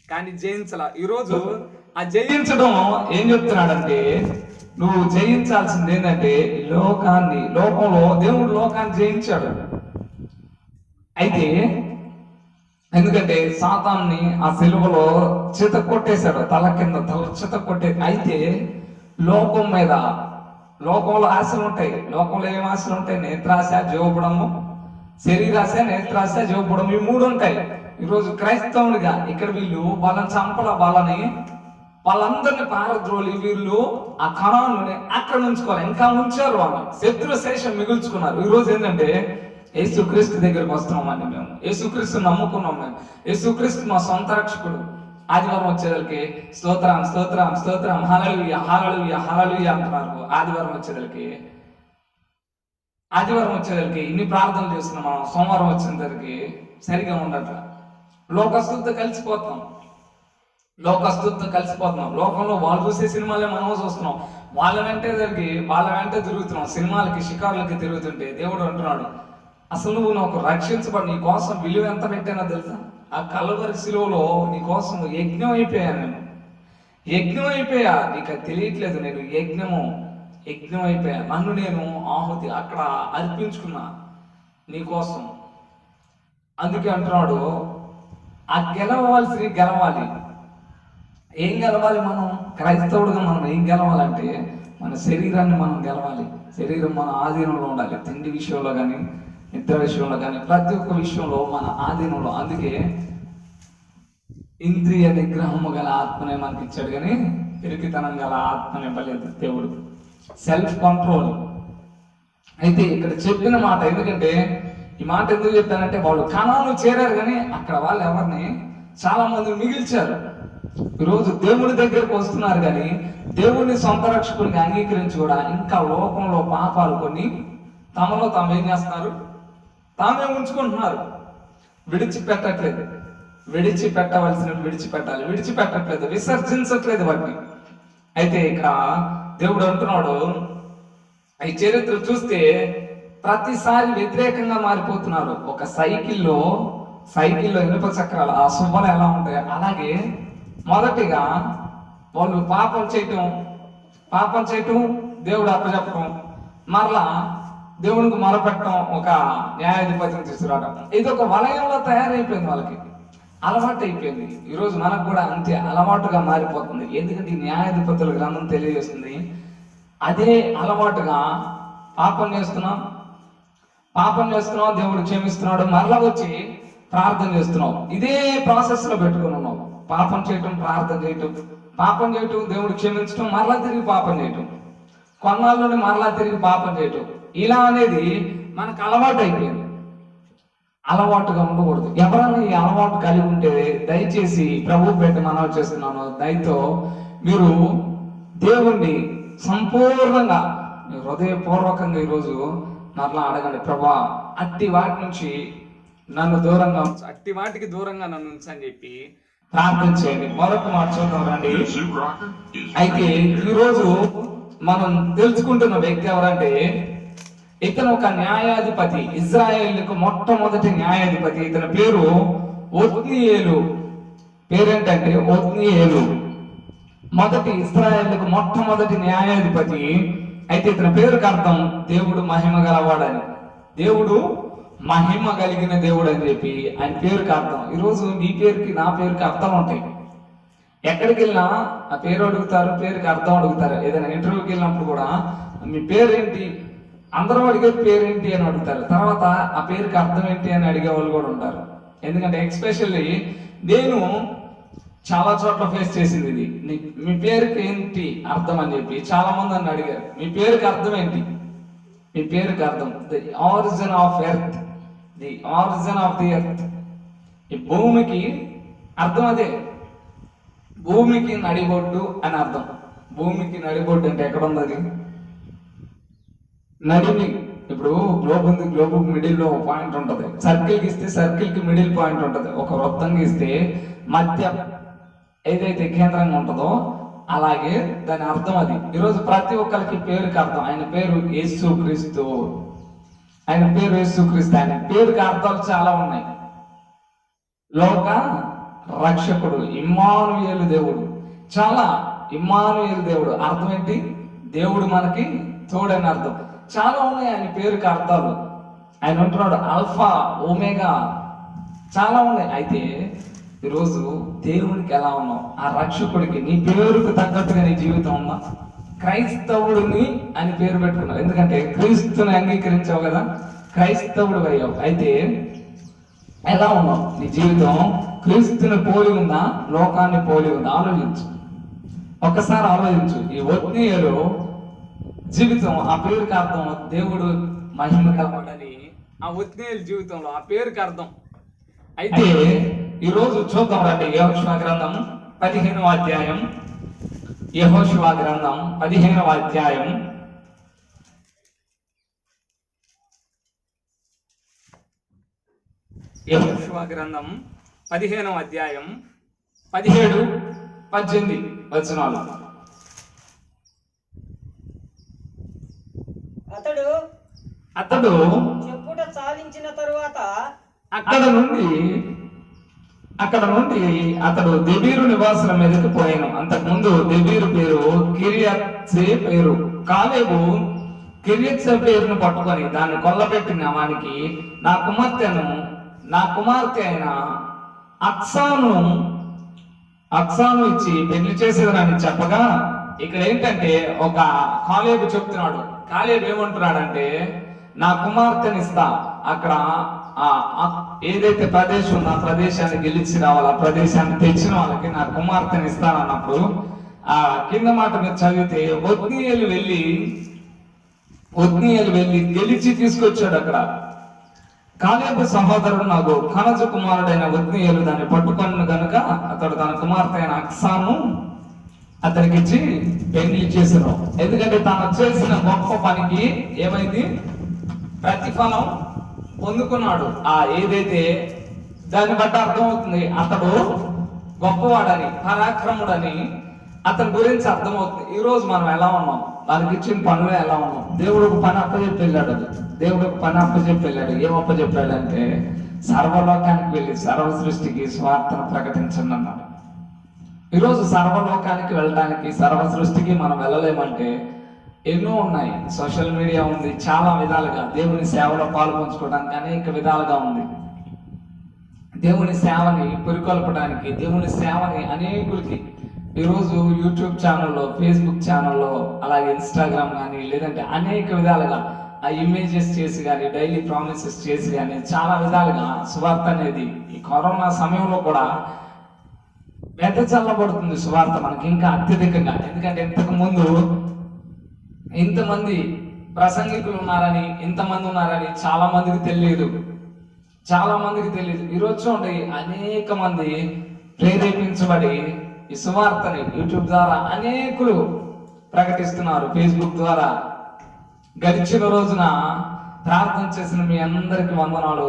కానీ జయించాల. ఈరోజు ఆ జయించడం ఏం చెప్తున్నాడంటే, నువ్వు జయించాల్సింది ఏంటంటే లోకాన్ని. లోకంలో దేవుడు లోకాన్ని జయించాడు. అయితే ఎందుకంటే సాతాన్ని ఆ సిలువలో చిత కొట్టేశాడు, తల కింద చిత కొట్టే. అయితే లోకం మీద, లోకంలో ఆశలు ఉంటాయి. లోకంలో ఏం ఆశలు ఉంటాయి? నేత్రాశ, జీవపుడము, శరీరాశ, నేత్రాశ, జీవపుడము, ఈ మూడు ఉంటాయి. ఈరోజు క్రైస్తవునిగా ఇక్కడ వీళ్ళు వాళ్ళని చంపల, వాళ్ళందరినీ పారద్రోలి వీళ్ళు ఆ కణాలని అక్కడ ఉంచుకోవాలి. ఇంకా ఉంచారు, వాళ్ళు శత్రు శేషం మిగుల్చుకున్నారు. ఈరోజు ఏంటంటే యేసుక్రీస్తు దగ్గరికి వస్తున్నామండి. మేము యేసుక్రీస్తు నమ్ముకున్నాం. మేము యేసుక్రీస్తు మా సొంత రక్షకుడు. ఆదివారం వచ్చేదలికి స్తోత్రం స్తోత్రం స్తోత్రం, హల్లెలూయా హల్లెలూయా హల్లెలూయా అంటున్నారు. ఆదివారం వచ్చేదలికి ఇన్ని ప్రార్థనలు చేస్తున్నాం. మనం సోమవారం వచ్చేసరికి సరిగా ఉండట్ల. లోకస్తులతో కలిసిపోతున్నాం. లోకంలో వాళ్ళు చూసే సినిమాలే మనం చూస్తున్నాం. వాళ్ళ వెంటే తిరుగుతున్నాం. సినిమాలకి, షికారులకి తిరుగుతుంటే దేవుడు అంటున్నాడు, అసలు నువ్వు నాకు రక్షించబడి నీ కోసం విలువ ఎంత పెట్టానో తెలుసా? ఆ కల్వరి శిలువలో నీ కోసం యజ్ఞం అయిపోయా. నీకు తెలియట్లేదు. నేను యజ్ఞం అయిపోయా. నన్ను నేను ఆహుతి అక్కడ అర్పించుకున్నా నీ కోసం. అందుకే అంటున్నాడు, ఆ గెలవాలి. ఏం గెలవాలి? మనం క్రైస్తవుడుగా మనం ఏం గెలవాలంటే మన శరీరాన్ని మనం గెలవాలి. శరీరం మన ఆధీనంలో ఉండాలి. తిండి విషయంలో కానీ, నిద్ర విషయంలో కానీ, ప్రతి ఒక్క విషయంలో మన ఆధీనంలో. అందుకే ఇంద్రియ నిగ్రహము గల ఆత్మనే మనకి ఇచ్చాడు కానీ పిరికితనం గల ఆత్మని ఇవ్వలేదు దేవుడు. Self control. అయితే ఇక్కడ చెప్పిన మాట, ఎందుకంటే ఈ మాట ఎందుకు చెప్పానంటే వాళ్ళు కణాలు చేరారు కానీ అక్కడ వాళ్ళు ఎవరిని, చాలా మందిని మిగిల్చారు. ఈరోజు దేవుడి దగ్గరకు వస్తున్నారు కానీ దేవుడిని సొంత రక్షకుడిని అంగీకరించి కూడా ఇంకా లోకంలో పాపాలు కొన్ని తమలో తాము ఏం చేస్తున్నారు? తామే ఉంచుకుంటున్నారు. విడిచిపెట్టట్లేదు, విసర్జించట్లేదు వాటిని. అయితే ఇక దేవుడు అంటున్నాడు, ఈ చరిత్ర చూస్తే ప్రతిసారి వ్యతిరేకంగా మారిపోతున్నారు. ఒక సైకిల్లో ఇనుప చక్రాలు, ఆ సువ్వలు ఎలా ఉంటాయో అలాగే మొదటిగా వాళ్ళు పాపం చేయటం, దేవుడు అప్పచెప్పడం, మరలా దేవునికి మొరపెట్టడం, ఒక న్యాయాధిపతిని తీసుకురావడం. ఇది ఒక వలయంలో తయారైపోయింది. వాళ్ళకి అలవాటు అయిపోయింది. ఈరోజు మనకు కూడా అంతే అలవాటుగా మారిపోతుంది. ఎందుకంటే ఈ న్యాయాధిపతుల గ్రంథం తెలియజేస్తుంది, అదే అలవాటుగా పాపం చేస్తున్నాం, దేవుడు క్షమిస్తున్నాడు, మరలా వచ్చి ప్రార్థన చేస్తున్నావు. ఇదే ప్రాసెస్ లో పెట్టుకుని ఉన్నావు. పాపం చేయటం, ప్రార్థన చేయటం, దేవుడు క్షమించడం, మరలా తిరిగి పాపం చేయటం, కొన్నాళ్ళలోనే మరలా తిరిగి పాపం చేయటం. ఇలా అనేది మనకు అలవాటు అయిపోయింది. అలవాటుగా ఉండకూడదు. ఎవరైనా ఈ అలవాటు కలిగి ఉంటే దయచేసి ప్రభు పెట్టి మనవి చేస్తున్నాను, దయతో మీరు దేవుణ్ణి సంపూర్ణంగా హృదయపూర్వకంగా ఈరోజు మరలా అడగండి, ప్రభా అట్టి వాటికి దూరంగా నన్ను ఉంచని చెప్పి ప్రార్థన చేయండి. మరొక మాట చూద్దాం రండి. అయితే ఈరోజు మనం తెలుసుకుంటున్న వ్యక్తి ఎవరంటే, ఇతను ఒక న్యాయాధిపతి, ఇజ్రాయేలుకు మొట్టమొదటి న్యాయాధిపతి. ఇతని పేరు ఒత్నీయేలు. పేరేంటంటే ఒత్నీయేలు. మొదటి ఇజ్రాయేలుకు మొట్టమొదటి న్యాయాధిపతి. అయితే ఇతని పేరుకి అర్థం దేవుడు మహిమ గలవాడని, దేవుడు మహిమ కలిగిన దేవుడు అని చెప్పి ఆయన పేరుకి అర్థం. ఈరోజు నీ పేరుకి నా పేరుకి అర్థం ఉంటాయి. ఎక్కడికి వెళ్ళినా ఆ పేరు అడుగుతారు, పేరుకి అర్థం అడుగుతారు. ఏదైనా ఇంటర్వ్యూకి వెళ్ళినప్పుడు కూడా మీ పేరేంటి, అందరూ అడిగే పేరేంటి అని అడుగుతారు. తర్వాత ఆ పేరుకి అర్థం ఏంటి అని అడిగే వాళ్ళు కూడా ఉంటారు. ఎందుకంటే ఎక్స్పెషల్లీ నేను చాలా చోట్ల ఫేస్ చేసింది ఇది. మీ పేరుకి ఏంటి అర్థం అని చెప్పి చాలా మంది నన్ను అడిగారు, మీ పేరుకి అర్థం ఏంటి, మీ పేరుకి అర్థం the origin of earth, the origin of the earth. ఈ భూమికి అర్థం అదే, భూమికి నడిబొడ్డు అని అర్థం. భూమికి నడిబొడ్డు అంటే ఎక్కడ ఉంది అది? నడిని. ఇప్పుడు గ్లోబ్ ఉంది, గ్లోబ్ మిడిల్ లో పాయింట్ ఉంటుంది. సర్కిల్ గీస్తే సర్కిల్ కి మిడిల్ పాయింట్ ఉంటుంది. ఒక వృత్తం గీస్తే మధ్య ఏదైతే కేంద్రంగా ఉంటుందో అలాగే దాని అర్థం అది. ఈరోజు ప్రతి ఒక్కరికి పేరుకి అర్థం. ఆయన పేరు యేసు క్రీస్తు, ఆయన పేరు యేసు క్రీస్తు. ఆయన పేరుకి అర్థాలు చాలా ఉన్నాయి. లోక రక్షకుడు, ఇమ్మానుయేలు దేవుడు. చాలా ఇమ్మానుయేలు దేవుడు అర్థం ఏంటి? దేవుడు మనకి తోడని అర్థం. చాలా ఉన్నాయి ఆయన పేరుకి అర్థాలు. ఆయన ఉంటున్నాడు ఆల్ఫా ఓమేగా, చాలా ఉన్నాయి. అయితే ఈరోజు దేవునికి ఎలా ఉన్నావు? ఆ రక్షకుడికి నీ పేరుకు తగ్గట్టుగా నీ జీవితం ఉందా? క్రైస్తవుడిని అని పేరు పెట్టుకున్నావు, ఎందుకంటే క్రీస్తుని అంగీకరించావు కదా, క్రైస్తవుడు అయ్యావు. అయితే ఎలా ఉన్నావు? నీ జీవితం క్రీస్తుని పోలి ఉందా, లోకాన్ని పోలి ఉందా? ఆలోచించు, ఒక్కసారి ఆలోచించు. ఈ ఒత్నీయేలు జీవితం, ఆ పేరుకి అర్థం దేవుడు మహిమ కలవాడని ఆ ఒత్నీయేలు జీవితంలో ఆ పేరుకి అర్థం. అయితే ఈరోజు చూద్దాం రండి. యెహోషువ గ్రంథం 15వ అధ్యాయం. యెహోషువ గ్రంథం 15వ అధ్యాయం. యెహోషువ గ్రంథం 15వ అధ్యాయం 17, 18 వచనాలు. అతడు చెప్పుట చాలించిన తరువాత అక్కడ నుండి అతడు దెబీరు నివాసుల మీదకి పోయాను. అంతకుముందు దెబీరు పేరు కిర్యత్సే పేరు. కాలేబు కిర్యత్సే పేరును పట్టుకొని దాన్ని కొల్లబెట్టిన వానికి నా కుమార్తె అయిన అక్సాను ఇచ్చి పెళ్లి చేసేదని చెప్పగా, ఇక్కడ ఏంటంటే ఒక కాలేబు చెప్తున్నాడు. కాలేబు ఏమంటున్నాడంటే, నా కుమార్తెని ఇస్తా, అక్కడ ఏదైతే ప్రదేశం ఉందో ఆ ప్రదేశాన్ని గెలిచి రావాలి, ఆ ప్రదేశాన్ని తెచ్చిన వాళ్ళకి నా కుమార్తెని ఇస్తానన్నప్పుడు ఆ కింద మాట మీరు చదివితే ఒత్నీయేలు వెళ్ళి గెలిచి తీసుకొచ్చాడు. అక్కడ కాలేబు సహోదరుడు నాకు కనజ కుమారుడైన ఒత్నీయేలు దాన్ని పట్టుకొని గనుక అతడు తన కుమార్తె అయిన అక్సాను అతనికి ఇచ్చి పెళ్లి చేసాను. ఎందుకంటే తాను చేసిన గొప్ప పనికి ఏమైంది? ప్రతిఫలం పొందుకున్నాడు. ఏదైతే దాన్ని బట్టి అర్థమవుతుంది అతడు గొప్పవాడని, పరాక్రముడని అతని గురించి అర్థమవుతుంది. ఈ రోజు మనం ఎలా ఉన్నాం? మనకి ఇచ్చిన పనులు ఎలా ఉన్నాం? దేవుడు ఒక పని అప్పచెప్పి వెళ్ళాడు. ఏం అప్పచెప్పాడంటే, సర్వలోకానికి వెళ్ళి సర్వ సృష్టికి స్వార్థను ప్రకటించండి అన్నాడు. ఈరోజు సర్వలోకానికి వెళ్ళడానికి, సర్వ సృష్టికి మనం వెళ్ళలేమంటే ఎన్నో ఉన్నాయి. సోషల్ మీడియా ఉంది, చాలా విధాలుగా దేవుని సేవలో పాల్పంచుకోవడానికి అనేక విధాలుగా ఉంది. దేవుని సేవని పురికొల్పడానికి, దేవుని సేవని అనేకులకి ఈరోజు యూట్యూబ్ ఛానల్లో, ఫేస్బుక్ ఛానల్లో, అలాగే ఇన్స్టాగ్రామ్ కానీ, లేదంటే అనేక విధాలుగా ఆ ఇమేజెస్ చేసి కానీ, డైలీ ప్రామిసెస్ చేసి కానీ చాలా విధాలుగా సువార్త అనేది ఈ కరోనా సమయంలో కూడా వెదజల్లబడుతుంది. సువార్త మనకి ఇంకా అత్యధికంగా. ఎందుకంటే ఇంతకు ముందు ఇంతమంది ప్రసంగికులు ఉన్నారని, ఇంతమంది ఉన్నారని చాలా మందికి తెలియదు. ఈరోజు చూడండి, అనేక మంది ప్రేరేపించబడి ఈ సువార్తని యూట్యూబ్ ద్వారా అనేకులు ప్రకటిస్తున్నారు, ఫేస్బుక్ ద్వారా. గడిచిన రోజున ప్రార్థన చేసిన మీ అందరికి వందనాలు.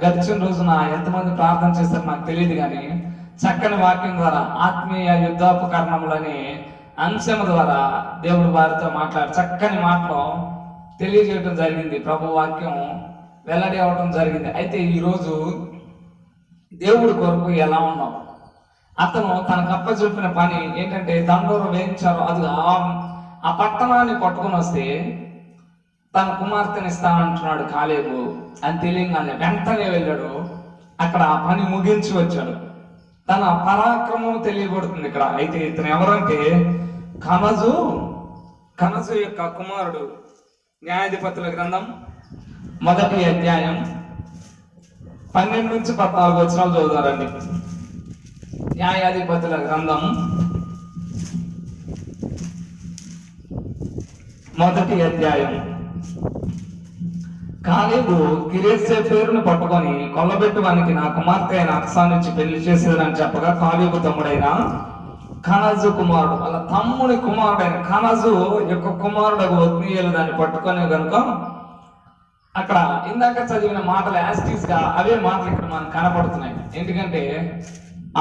గడిచిన రోజున ఎంతమంది ప్రార్థన చేస్తారో నాకు తెలియదు, కానీ చక్కని వాక్యం ద్వారా ఆత్మీయ యుద్ధోపకరణములని అంశం ద్వారా దేవుడు వారితో చక్కని మాటలో తెలియజేయడం జరిగింది. ప్రభు వాక్యం వెల్లడి అవడం జరిగింది. అయితే ఈరోజు దేవుడి కొరకు ఎలా ఉన్నాం? అతను తనకు అప్పచెప్పిన పని ఏంటంటే దండోరు వేయించారు. అది ఆ పట్టణాన్ని పట్టుకొని వస్తే తన కుమార్తెని ఇస్తానంటున్నాడు కాలేబు అని తెలియగానే వెంటనే వెళ్ళాడు. అక్కడ ఆ పని ముగించి వచ్చాడు. తన పరాక్రమం తెలియబడుతుంది ఇక్కడ. అయితే ఇతను ఎవరంటే కనజు యొక్క కుమారుడు. న్యాయాధిపతుల గ్రంథం 1వ అధ్యాయం 12 నుంచి 14 వచనాలు చదువుతారండి. న్యాయాధిపతుల గ్రంథం 1వ అధ్యాయం. కాలేబు కిరేసే పేరును పట్టుకొని కొల్లబెట్టువానికి నా కుమార్తె అయిన అక్సానిచ్చి పెళ్లి చేసేదని చెప్పగా కాలేబు తమ్ముడైన కనజు కుమారుడు, వాళ్ళ తమ్ముడి కుమారుడైన కనజు యొక్క కుమారుడు ఒత్నీయులు దాన్ని పట్టుకొని కనుక అక్కడ ఇందాక చదివిన మాటలు యాస్టీస్ గా అవే మాటలు ఇక్కడ మనకు కనపడుతున్నాయి. ఎందుకంటే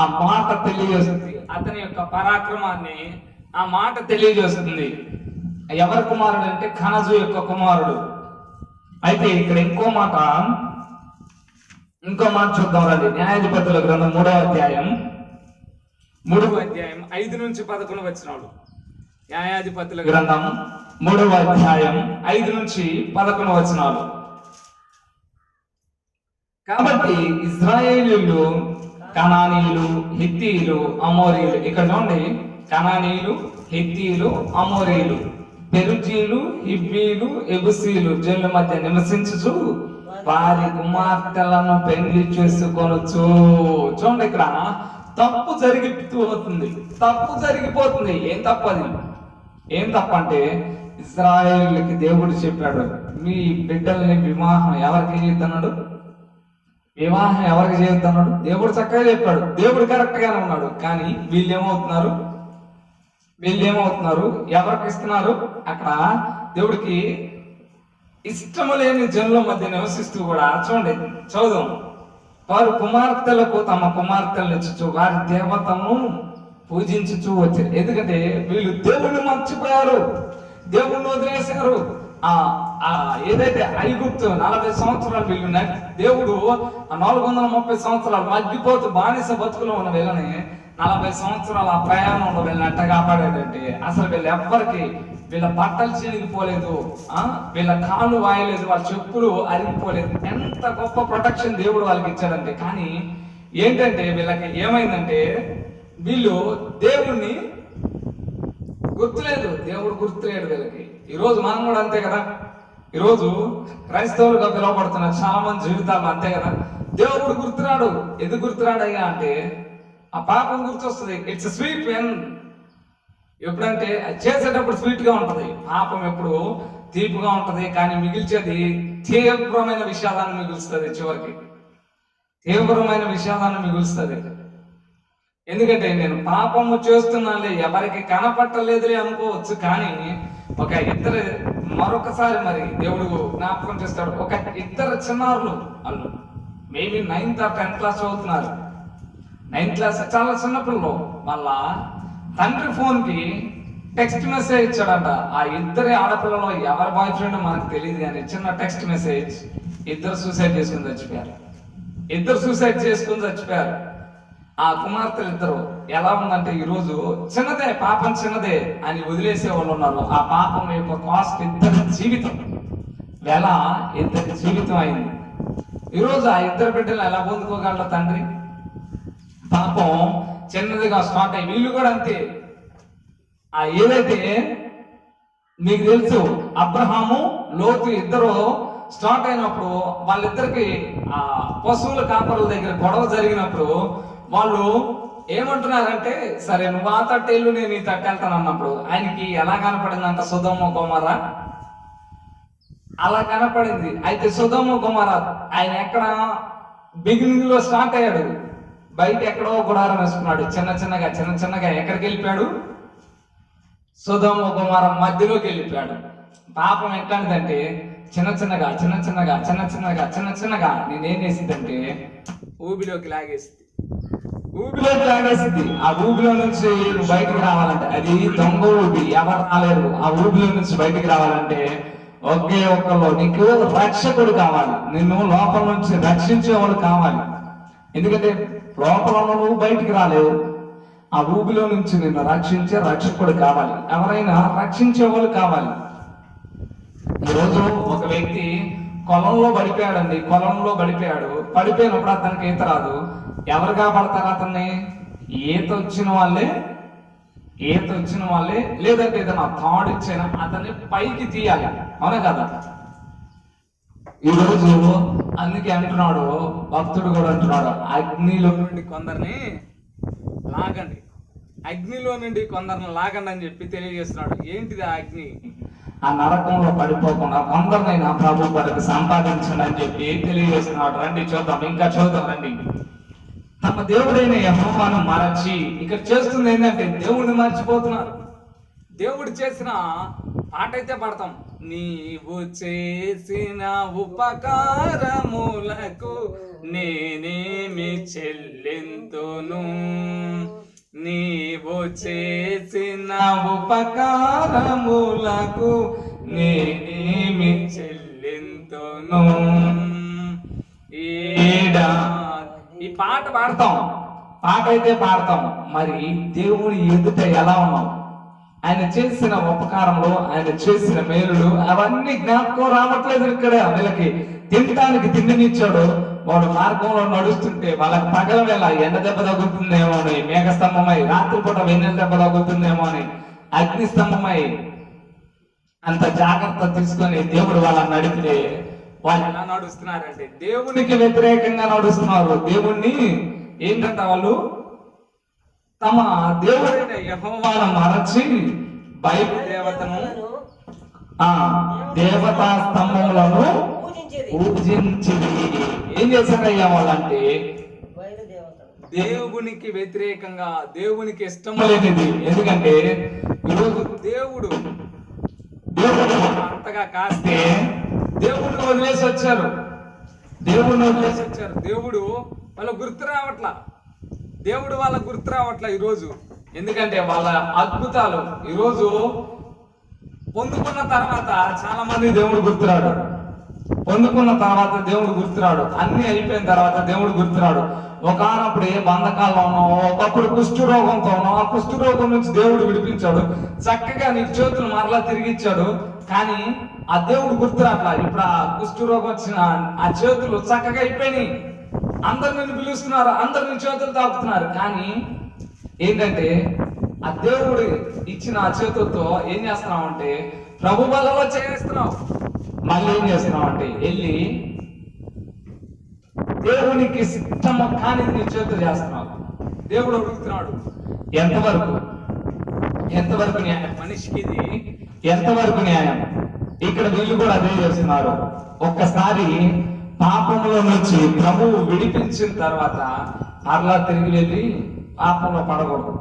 ఆ మాట తెలియజేస్తుంది, అతని యొక్క పరాక్రమాన్ని ఆ మాట తెలియజేస్తుంది. ఎవరి కుమారుడు అంటే కనజు యొక్క కుమారుడు. అయితే ఇక్కడ ఇంకో మాట చూద్దాం రండి. న్యాయాధిపతుల గ్రంథం 3వ అధ్యాయం 5 నుంచి 11 వచనాలు. న్యాయాధిపతుల గ్రంథం 3వ అధ్యాయం 5 నుంచి 11 వచనాలు. కాబట్టి ఇశ్రాయేలీయులు, కనానీయులు, హిత్తీయులు, అమోరీయులు, ఇక్కడ చూడండి, కనానీయులు, హిత్తీయులు, అమోరీయులు, పెరుజీలు, హిబ్బీలు, ఎబుసీలు జనుల మధ్య నివసించుచు వారి కుమార్తెలను పెళ్లి చేసుకొనొచ్చు. చూడండి, ఇక్కడ తప్పు జరిగిపోతుంది. ఏం తప్పు అంటే ఇశ్రాయేలుకి దేవుడు చెప్పాడు, మీ బిడ్డల్ని వివాహం ఎవరికి చేయొద్దన్నాడు. దేవుడు చక్కగా చెప్పాడు. దేవుడు కరెక్ట్ గానే ఉన్నాడు. కానీ వీళ్ళు ఏమవుతున్నారు, ఎవరికి ఇస్తున్నారు? అక్కడ దేవుడికి ఇష్టము లేని జనుల మధ్య నివసిస్తూ కూడా చూడండి, చదువు, వారు కుమార్తెలకు తమ కుమార్తెలు ఇచ్చుచు వారి దేవతను పూజించుచూ వచ్చారు. ఎందుకంటే వీళ్ళు దేవుడిని మర్చిపోయారు, దేవుడిని వదిలేశారు. ఏదైతే ఐగుప్తు 40 సంవత్సరాలు వీళ్ళు దేవుడు 430 సంవత్సరాలు మగ్గిపోతూ బానిస బతుకులో ఉన్న వీళ్ళని 40 సంవత్సరాల ఆ ప్రయాణంలో వీళ్ళని ఎట్ట కాపాడాడంటే అసలు వీళ్ళ బట్టలు చినిగిపోలేదు, వీళ్ళ కాళ్ళు వాయలేదు, వాళ్ళ చెప్పులు అరిగిపోలేదు. ఎంత గొప్ప ప్రొటెక్షన్ దేవుడు వాళ్ళకి ఇచ్చాడంటే. కానీ ఏంటంటే వీళ్ళకి ఏమైందంటే వీళ్ళు దేవుణ్ణి దేవుడు గుర్తులేడు వీళ్ళకి. ఈరోజు మనం కూడా అంతే కదా. ఈరోజు క్రైస్తవులుగా పిలువబడుతున్న చాలా మంది జీవితాలు అంతే కదా. దేవుడు గుర్తురాడు. ఎందుకు గుర్తురాడు అయ్యా అంటే ఆ పాపం గుర్తొస్తుంది. ఇట్స్ స్వీట్ వెన్, ఎప్పుడంటే అది చేసేటప్పుడు స్వీట్ గా ఉంటది, పాపం ఎప్పుడు తీపిగా ఉంటది. కానీ మిగిల్చేది తీవ్రమైన విషాదాన్ని మిగులుస్తుంది. చివరికి తీవ్రమైన విషాదాన్ని మిగులుస్తుంది. ఎందుకంటే నేను పాపము చేస్తున్నానులే, ఎవరికి కనపట్టలేదులే అనుకోవచ్చు. కానీ మరొకసారి మరి దేవుడు జ్ఞాపకం చేస్తాడు. ఇద్దరు చిన్నారులు, వాళ్ళు maybe 9th or 10th class చదువుతున్నారు. 9th క్లాస్, చాలా చిన్నపిల్లలు. వాళ్ళ తండ్రి ఫోన్ కి టెక్స్ట్ మెసేజ్ ఇచ్చాడంట. ఆ ఇద్దరి ఆడపిల్లలో ఎవరి బాయ్ ఫ్రెండ్ మనకు తెలియదు, కానీ చిన్న టెక్స్ట్ మెసేజ్. ఇద్దరు సూసైడ్ చేసుకుని చచ్చిపోయారు. ఆ కుమార్తెలు ఇద్దరు ఎలా ఉందంటే ఈరోజు పాపం చిన్నదే అని వదిలేసే వాళ్ళు ఉన్నారు. ఆ పాపం యొక్క కాస్ట్ ఇద్దరి జీవితం అయింది. ఈరోజు ఆ ఇద్దరు బిడ్డలు ఎలా పొందుకోగలరు తండ్రి? పాపం చిన్నదిగా స్టార్ట్ అయ్యి వీళ్ళు కూడా అంతే. ఏదైతే మీకు తెలుసు, అబ్రహాము, లోతు ఇద్దరు స్టార్ట్ అయినప్పుడు వాళ్ళిద్దరికి ఆ పశువుల కాపరుల దగ్గర గొడవ జరిగినప్పుడు వాళ్ళు ఏమంటున్నారంటే, సరే నువ్వు ఆ తట్టేళ్ళు నేను ఈ తట్టెళ్తాను అన్నప్పుడు ఆయనకి ఎలా కనపడిందంట? సొదొమ గొమొర్ర అలా కనపడింది. అయితే సొదొమ గొమొర్ర ఆయన ఎక్కడ బిగినింగ్ లో స్టార్ట్ అయ్యాడు, బయట ఎక్కడో గుడారం వేసుకున్నాడు. చిన్న చిన్నగా ఎక్కడికి వెళ్ళిపోయాడు? సొదొమ గొమొర్ర మధ్యలోకి వెళ్ళిపోయాడు. పాపం ఎట్లాంటిదంటే చిన్న చిన్నగా నేనేం చేసిందంటే ఊబిలోకి లాగేసింది. ఊబిలోకి లాగేసింది. ఆ ఊబిలో నుంచి నువ్వు బయటికి రావాలంటే, అది దొంగ ఊబి, ఎవరు రాలేరు. ఆ ఊబిలో నుంచి బయటికి రావాలంటే ఒకే ఒక్కలో నీకు రక్షకుడు కావాలి. నిన్ను లోపల నుంచి రక్షించేవాడు కావాలి. ఎందుకంటే లోపల ఉన్న నువ్వు బయటికి రాలేవు. ఆ ఊబిలో నుంచి నిన్ను రక్షించే రక్షకుడు కావాలి. ఎవరైనా రక్షించేవాళ్ళు కావాలి. ఈరోజు ఒక వ్యక్తి కొలంలో పడిపోయాడండి. కొలంలో పడిపోయినప్పుడు అతనికి ఈత రాదు. ఎవరు కాపాడతారు అతన్ని? ఈత వచ్చిన వాళ్ళే లేదంటే ఏదైనా థాడ్ ఇచ్చిన అతన్ని పైకి తీయాలి. అవునా కదా? ఈరోజు అందుకే అంటున్నాడు భక్తుడు కూడా అంటున్నాడు, అగ్నిలో నుండి కొందరిని లాగండి, అగ్నిలో నుండి కొందరిని లాగండి అని చెప్పి తెలియజేస్తున్నాడు. ఏంటిది ఆ అగ్ని? ఆ నరకంలో పడిపోకుండా కొందరినైనా ప్రభు వరకు సంపాదించండి అని చెప్పి తెలియజేస్తున్నాడు. రండి చూద్దాం, ఇంకా చూద్దాం రండి. తమ దేవుడైన యెహోవాను మరచి, ఇక్కడ చేస్తుంది ఏంటంటే దేవుడిని మర్చిపోతున్నారు. దేవుడు చేసిన పాట అయితే పడతాం. నీవు చేసిన ఉపకారములకు నేనేమి చెల్లింతును, నీవు చేసిన ఉపకారములకు నేనేమి చెల్లింతును. ఈ పాట పాడతాం, పాట అయితే పాడతాం. మరి దేవుని ఎదుట ఎలా ఉన్నాం? ఆయన చేసిన ఉపకారంలో, ఆయన చేసిన మేలులు అవన్నీ జ్ఞాపకం రావట్లేదు. ఇక్కడ వీళ్ళకి తినటానికి తిండినిచ్చాడు. వాడు మార్గంలో నడుస్తుంటే వాళ్ళకి పగల వేళ ఎండ దెబ్బ తగ్గుతుందేమో అని మేఘస్తంభమై, రాత్రిపూట వెన్నెల దెబ్బ తగ్గుతుందేమో అని అగ్ని స్తంభమై అంత జాగ్రత్త తీసుకొని దేవుడు వాళ్ళని నడిపితే వాళ్ళు ఎలా నడుస్తున్నారంటే దేవునికి వ్యతిరేకంగా నడుస్తున్నారు. దేవుణ్ణి ఏంటంట వాళ్ళు తమ దేవుడైన యెహోవాను మరచి బయలు దేవతను, దేవతా స్తంభములను పూజించి ఏం చేశారయ్యా వాళ్ళంటే దేవునికి వ్యతిరేకంగా, దేవునికి ఇష్టం లేనిది. ఎందుకంటే ఈరోజు దేవుడు అంతగా కాస్తే దేవుడిని వదిలేసి వచ్చారు. దేవుడు వాళ్ళ గుర్తు రావట్లా ఈరోజు. ఎందుకంటే వాళ్ళ అద్భుతాలు ఈరోజు పొందుకున్న తర్వాత చాలా మంది దేవుడు గుర్తురాడు. అన్ని అయిపోయిన తర్వాత దేవుడు గుర్తురాడు. ఒకనప్పుడు ఏ బంధకాల్లో ఉన్నావు, ఒకప్పుడు కుష్ఠు రోగంతో ఉన్నావు, ఆ కుష్ఠు రోగం నుంచి దేవుడు విడిపించాడు. చక్కగా నీ చేతులు మరలా తిరిగిచ్చాడు. కానీ ఆ దేవుడు గుర్తురాట్లా. ఇప్పుడు ఆ కుష్ఠు రోగం వచ్చిన ఆ చేతులు చక్కగా అయిపోయినాయి. అందరు నిన్ను పిలుస్తున్నారు, అందరు నీ చేతులు తాకుతున్నారు. కానీ ఏంటంటే ఆ దేవుడు ఇచ్చిన ఆ చేతులతో ఏం చేస్తున్నావు అంటే ప్రభు బలలో చేస్తున్నావు. మళ్ళీ ఏం చేస్తున్నావు అంటే వెళ్ళి దేవునికి ఇష్టము కానీ నీ చేతులు చేస్తున్నావు. దేవుడు అడుగుతున్నాడు, ఎంతవరకు న్యాయం? మనిషికి ఇది ఎంతవరకు న్యాయం? ఇక్కడ వీళ్ళు కూడా అదే చేస్తున్నారు. ఒక్కసారి పాపంలో నుంచి ప్రభువు విడిపించిన తర్వాత అలా తిరిగి వెళ్ళి పాపంలో పడకూడదు.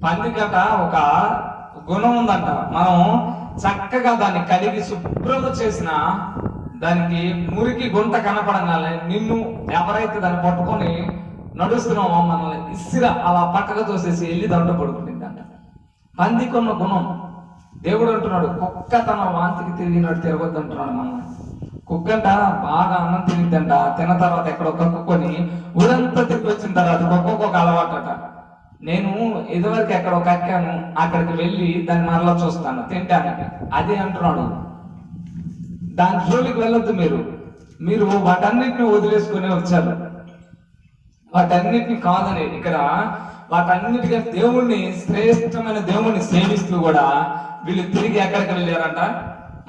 పందికట ఒక గుణం ఉందంట. మనం చక్కగా దాన్ని కడిగి శుభ్రము చేసిన దానికి మురికి గుంట కనపడంగానే నిన్ను ఎవరైతే దాన్ని పట్టుకొని నడుస్తున్నామో మనల్ని ఇసిర అలా పక్కకు తోసేసి వెళ్ళి దండ పడుకుంటుందంట. పందికున్న గుణం. దేవుడు అంటున్నాడు, కుక్క తన వాంతికి తిరిగినట్టు తిరగొద్దు అంటున్నాడు. మనం కుక్కంట బాగా అన్నం తిరిగిద్దంట. తిన్న తర్వాత ఎక్కడో కక్కుకొని ఊరంతా తిరిగి వచ్చిన తర్వాత ఒక్కొక్క అలవాటట. నేను ఇదివరకు ఎక్కడో కక్కాను, అక్కడికి వెళ్ళి దాన్ని మరలా చూస్తాను తింటానికి. అదే అంటున్నాడు, దాని జోలికి వెళ్ళొద్దు. మీరు వాటన్నిటిని వదిలేసుకుని వచ్చారు. వాటన్నిటిని కాదని ఇక్కడ వాటన్నిటిగా దేవుణ్ణి, శ్రేష్టమైన దేవుణ్ణి సేవిస్తూ కూడా వీళ్ళు తిరిగి ఎక్కడికి వెళ్ళారంట?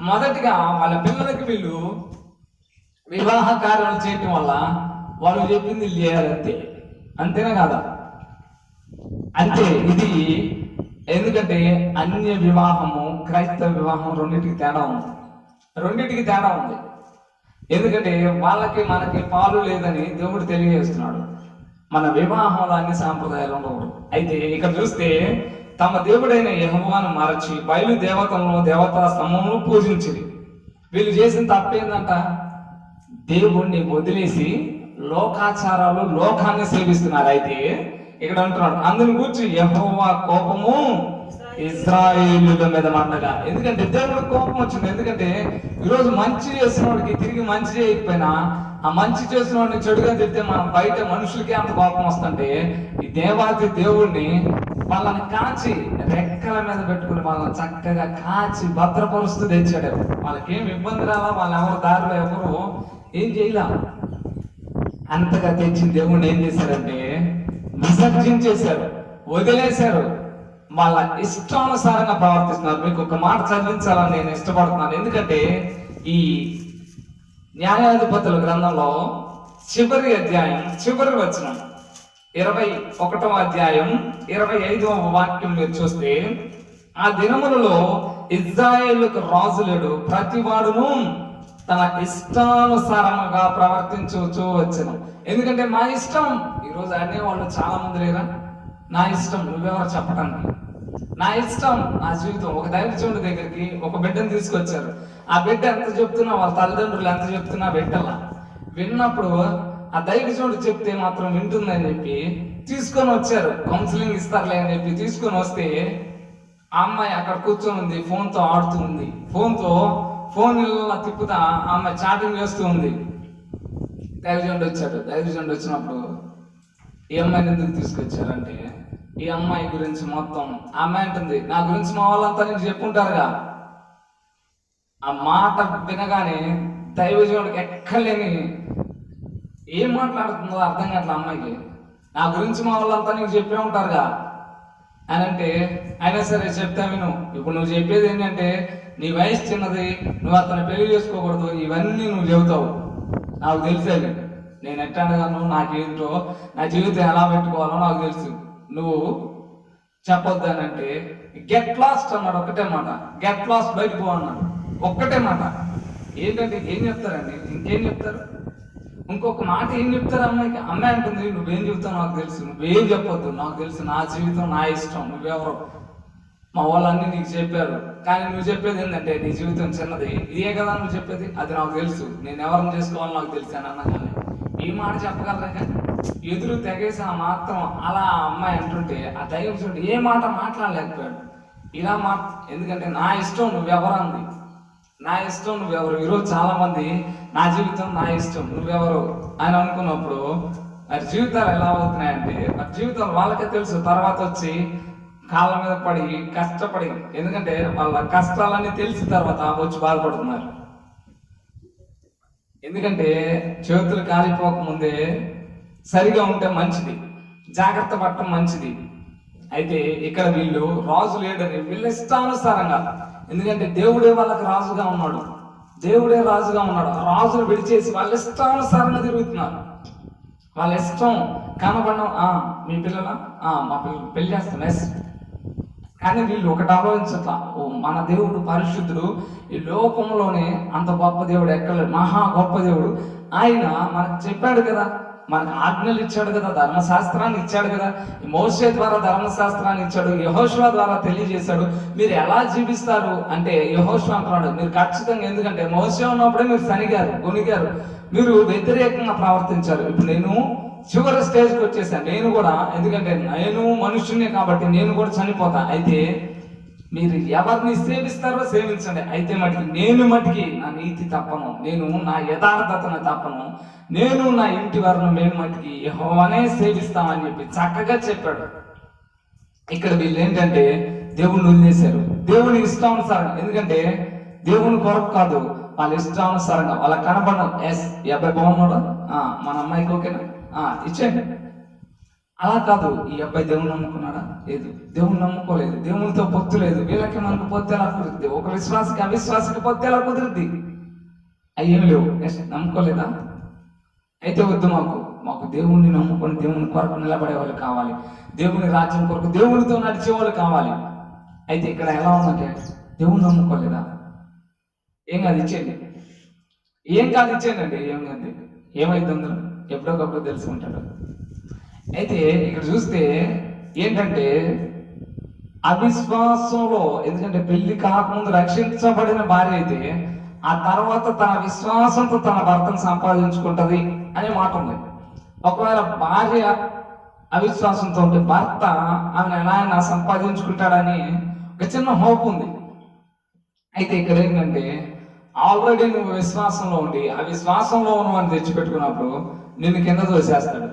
మొదటిగా వాళ్ళ పిల్లలకి వీళ్ళు వివాహ కార్యాలు చేయటం వల్ల వాళ్ళు చెప్పింది లేదంతే. అంతేనా కాదా? అంతే. ఇది ఎందుకంటే అన్య వివాహము, క్రైస్తవ వివాహం రెండింటికి తేడా ఉంది. ఎందుకంటే వాళ్ళకి మనకి పాలు లేదని దేవుడు తెలియజేస్తున్నాడు. మన వివాహంలో అన్ని సాంప్రదాయాలు ఉండవు. అయితే ఇక్కడ చూస్తే తమ దేవుడైన యెహోవాను మరచి బయలు దేవతలను, దేవతా స్తంభములను పూజించింది. వీళ్ళు చేసిన తప్పేందంట? దేవుణ్ణి వదిలేసి లోకాచారాలు, లోకాన్ని సేవిస్తున్నారు. అయితే ఇక్కడ అంటున్నాడు, అందుని గురించి యెహోవా కోపము ఇశ్రాయేలుల మీద మండగా. ఎందుకంటే దేవుడు కోపం వచ్చింది. ఎందుకంటే ఈరోజు మంచి చేసిన వాడికి తిరిగి మంచి చేయకపోయినా, ఆ మంచి చేసిన వాడిని చెడుగా చెప్తే మనం బయట మనుషులకి అంత కోపం వస్తుంటే, ఈ దేవాది దేవుణ్ణి వాళ్ళని కాచి రెక్కల మీద పెట్టుకుని వాళ్ళని చక్కగా కాచి భద్రపరుస్తూ తెచ్చాడు. వాళ్ళకేం ఇబ్బంది రాలా, వాళ్ళు ఎవరు దారిలో ఎవరు ఏం చేయలా. అంతగా తెచ్చిన దేవుణ్ణి ఏం చేశారంటే విసర్జించేశారు, వదిలేశారు. వాళ్ళ ఇష్టానుసారంగా ప్రవర్తిస్తున్నారు. మీకు ఒక మాట చదివించాలని నేను ఇష్టపడుతున్నాను. ఎందుకంటే ఈ న్యాయాధిపతుల గ్రంథంలో చివరి అధ్యాయం చివరి వచనం 21వ అధ్యాయం 25వ వాక్యం మీరు చూస్తే, ఆ దినములలో ఇశ్రాయేలుకు రాజు లేడు, ప్రతివాడును తన ఇష్టానుసారంగా ప్రవర్తించవచ్చు వచ్చను. ఎందుకంటే మా ఇష్టం. ఈరోజు అనేవాళ్ళు చాలా మంది లేరా, నా ఇష్టం నువ్వెవరు చెప్పడానికి, నా ఇష్టం, నా జీవితం. ఒక దైవజనుడి దగ్గరికి ఒక బిడ్డను తీసుకొచ్చారు. ఆ బిడ్డ ఎంత చెప్తున్నా, వాళ్ళ తల్లిదండ్రులు ఎంత చెప్తున్నా బిడ్డలా విన్నప్పుడు ఆ దైవజనుడు చెప్తే మాత్రం వింటుందని చెప్పి తీసుకొని వచ్చారు. కౌన్సిలింగ్ ఇస్తారులే అని చెప్పి తీసుకొని వస్తే, ఆ అమ్మాయి అక్కడ కూర్చొని ఉంది, ఫోన్తో ఆడుతూ ఉంది. ఫోన్ ఇలా తిప్పుతా ఆ అమ్మాయి చాటింగ్ చేస్తూ ఉంది. దైవజనుడు వచ్చాడు. దైవజనుడు వచ్చినప్పుడు ఈ అమ్మాయిని ఎందుకు తీసుకొచ్చారంటే, ఈ అమ్మాయి గురించి మొత్తం ఆ అమ్మాయి అంటుంది, నా గురించి మా వాళ్ళంతా నీకు చెప్పుంటారుగా. ఆ మాట వినగానే దైవజనుడికి ఎక్కలేని ఏం మాట్లాడుతుందో అర్థం కావట్లే అమ్మాయికి. నా గురించి మా వాళ్ళంతా నీకు చెప్పే ఉంటారుగా అని అంటే, అయినా సరే చెప్తా విను. ఇప్పుడు నువ్వు చెప్పేది ఏంటంటే, నీ వయసు చిన్నది, నువ్వు అతను పెళ్లి చేసుకోకూడదు, ఇవన్నీ నువ్వు చెబుతావు. నాకు తెలిసేది, నేను ఎట్టాను, నాకేంటో నా జీవితం ఎలా పెట్టుకోవాలో నాకు తెలుసు. నువ్వు చెప్పొద్దు అని అంటే గెట్ లాస్ట్ అన్నాడు. ఒకటే మాట, గెట్ లాస్ట్, బయటకు పో అన్నాడు. ఒక్కటే మాట. ఏంటంటే ఏం చెప్తారండి, ఇంకేం చెప్తారు? ఇంకొక మాట ఏం చెప్తారు అమ్మాయికి? అమ్మాయి అంటుంది, నువ్వేం చెప్తావు నాకు తెలుసు, నువ్వేం చెప్పొద్దు, నాకు తెలుసు, నా జీవితం నా ఇష్టం, నువ్వెవరు, మా వాళ్ళన్నీ నీకు చెప్పారు, కానీ నువ్వు చెప్పేది ఏంటంటే నీ జీవితం చిన్నది, ఇదే కదా నువ్వు చెప్పేది, అది నాకు తెలుసు, నేను ఎవరిని చేసుకోవాలో నాకు తెలుసు అని అన్నా. కానీ ఈ మాట చెప్పగలరా? కానీ ఎదురు తెగేసి ఆ మాత్రం అలా అమ్మాయి అంటుంటే ఆ దైవం చూడండి ఏ మాట మాట్లాడలేకపోయాడు. ఇలా ఎందుకంటే నా ఇష్టం నువ్వెవరు అంది, నా ఇష్టం నువ్వెవరు. ఈరోజు చాలా మంది నా జీవితం నా ఇష్టం నువ్వెవరు అని అనుకున్నప్పుడు మరి జీవితాలు ఎలా అవుతున్నాయంటే, మరి జీవితాలు వాళ్ళకే తెలుసు. తర్వాత వచ్చి కాళ్ళ మీద పడి కష్టపడి, ఎందుకంటే వాళ్ళ కష్టాలన్నీ తెలిసిన తర్వాత వచ్చి బాధపడుతున్నారు. ఎందుకంటే చేతులు కాలిపోకముందే సరిగా ఉంటే మంచిది, జాగ్రత్త పడటం మంచిది. అయితే ఇక్కడ వీళ్ళు రాజు లేడని వీళ్ళ ఇష్టానుసారంగా, ఎందుకంటే దేవుడే వాళ్ళకి రాజుగా ఉన్నాడు, దేవుడే రాజుగా ఉన్నాడు. రాజును విడిచేసి వాళ్ళ ఇష్టానుసారంగా తిరుగుతున్నారు. వాళ్ళ ఇష్టం కనబడడం, మీ పిల్లల మా పిల్లలు పెళ్లి చేస్తాం ఎస్. కానీ వీళ్ళు ఒకటి ఆలోచించట్లా, మన దేవుడు పరిశుద్ధుడు, ఈ లోకంలోనే అంత గొప్ప దేవుడు ఎక్కలేదు, మహా గొప్ప దేవుడు. ఆయన మనకు చెప్పాడు కదా, మనకు ఆజ్ఞలు ఇచ్చాడు కదా, ధర్మశాస్త్రాన్ని ఇచ్చాడు కదా, మోషే ద్వారా ధర్మశాస్త్రాన్ని ఇచ్చాడు, యెహోషువ ద్వారా తెలియజేశాడు. మీరు ఎలా జీవిస్తారు అంటే యెహోషువ అంటున్నాడు, మీరు ఖచ్చితంగా, ఎందుకంటే మోషే ఉన్నప్పుడే మీరు సనిగారు, గొనిగారు, మీరు వ్యతిరేకంగా ప్రవర్తించారు. ఇప్పుడు నేను చివరి స్టేజ్కి వచ్చేసాను నేను కూడా, ఎందుకంటే నేను మనుషున్నే కాబట్టి నేను కూడా చనిపోతా. అయితే మీరు ఎవరిని సేవిస్తారో సేవించండి, అయితే మటుకి నా నీతి తప్పను, నేను నా యథార్థతను తప్పను, నేను నా ఇంటి వారిని మేము మటుకి యెహోవానే సేవిస్తామని చెప్పి చక్కగా చెప్పాడు. ఇక్కడ వీళ్ళు ఏంటంటే దేవుణ్ణి వదిలేశారు, దేవుని ఇష్టానుసారంగా. ఎందుకంటే దేవుని కొరకు కాదు, వాళ్ళ ఇష్టానుసారంగా వాళ్ళ కనపడడం. ఎస్, ఈ అబ్బాయి బాగున్నాడు, మన అమ్మాయికి ఓకేనా, ఇచ్చేయండి. అలా కాదు, ఈ అబ్బాయి దేవుని నమ్ముకున్నాడా? లేదు, దేవుని నమ్ముకోలేదు, దేవునితో పొత్తు లేదు. వీళ్ళకి మనకు పొత్తు ఎలా కుదురుద్ది? ఒక విశ్వాసకి అవిశ్వాసకి పొత్తు ఎలా కుదురుద్ది? అయ్యేమి లేవు, నమ్ముకోలేదా? అయితే వద్దు, మాకు దేవుణ్ణి నమ్ముకొని దేవుని కొరకు నిలబడే వాళ్ళు కావాలి, దేవుని రాజ్యం కొరకు దేవునితో నడిచే వాళ్ళు కావాలి. అయితే ఇక్కడ ఎలా ఉందంటే, దేవుని నమ్ముకోలేదా? ఏం కాదు, ఇచ్చేయండి. ఏం కాదు, ఇచ్చేయండి. ఏం కాదు, ఏమైంది అందులో ఎప్పుడోకప్పుడు తెలుసుకుంటాడు. అయితే ఇక్కడ చూస్తే ఏంటంటే అవిశ్వాసంలో, ఎందుకంటే పెళ్లి కాకముందు రక్షించబడిన భార్య అయితే ఆ తర్వాత తన విశ్వాసంతో తన భర్తను సంపాదించుకుంటది అనే మాట ఉంది. ఒకవేళ భార్య అవిశ్వాసంతో ఉంటే భర్త ఆమెను ఎలా అయినా సంపాదించుకుంటాడని ఒక చిన్న హోప్ ఉంది. అయితే ఇక్కడ ఏంటంటే ఆల్రెడీ నువ్వు విశ్వాసంలో ఉండి ఆ విశ్వాసంలో ఉన్నవని తెచ్చిపెట్టుకున్నప్పుడు నిన్ను కింద తోసేస్తాడు,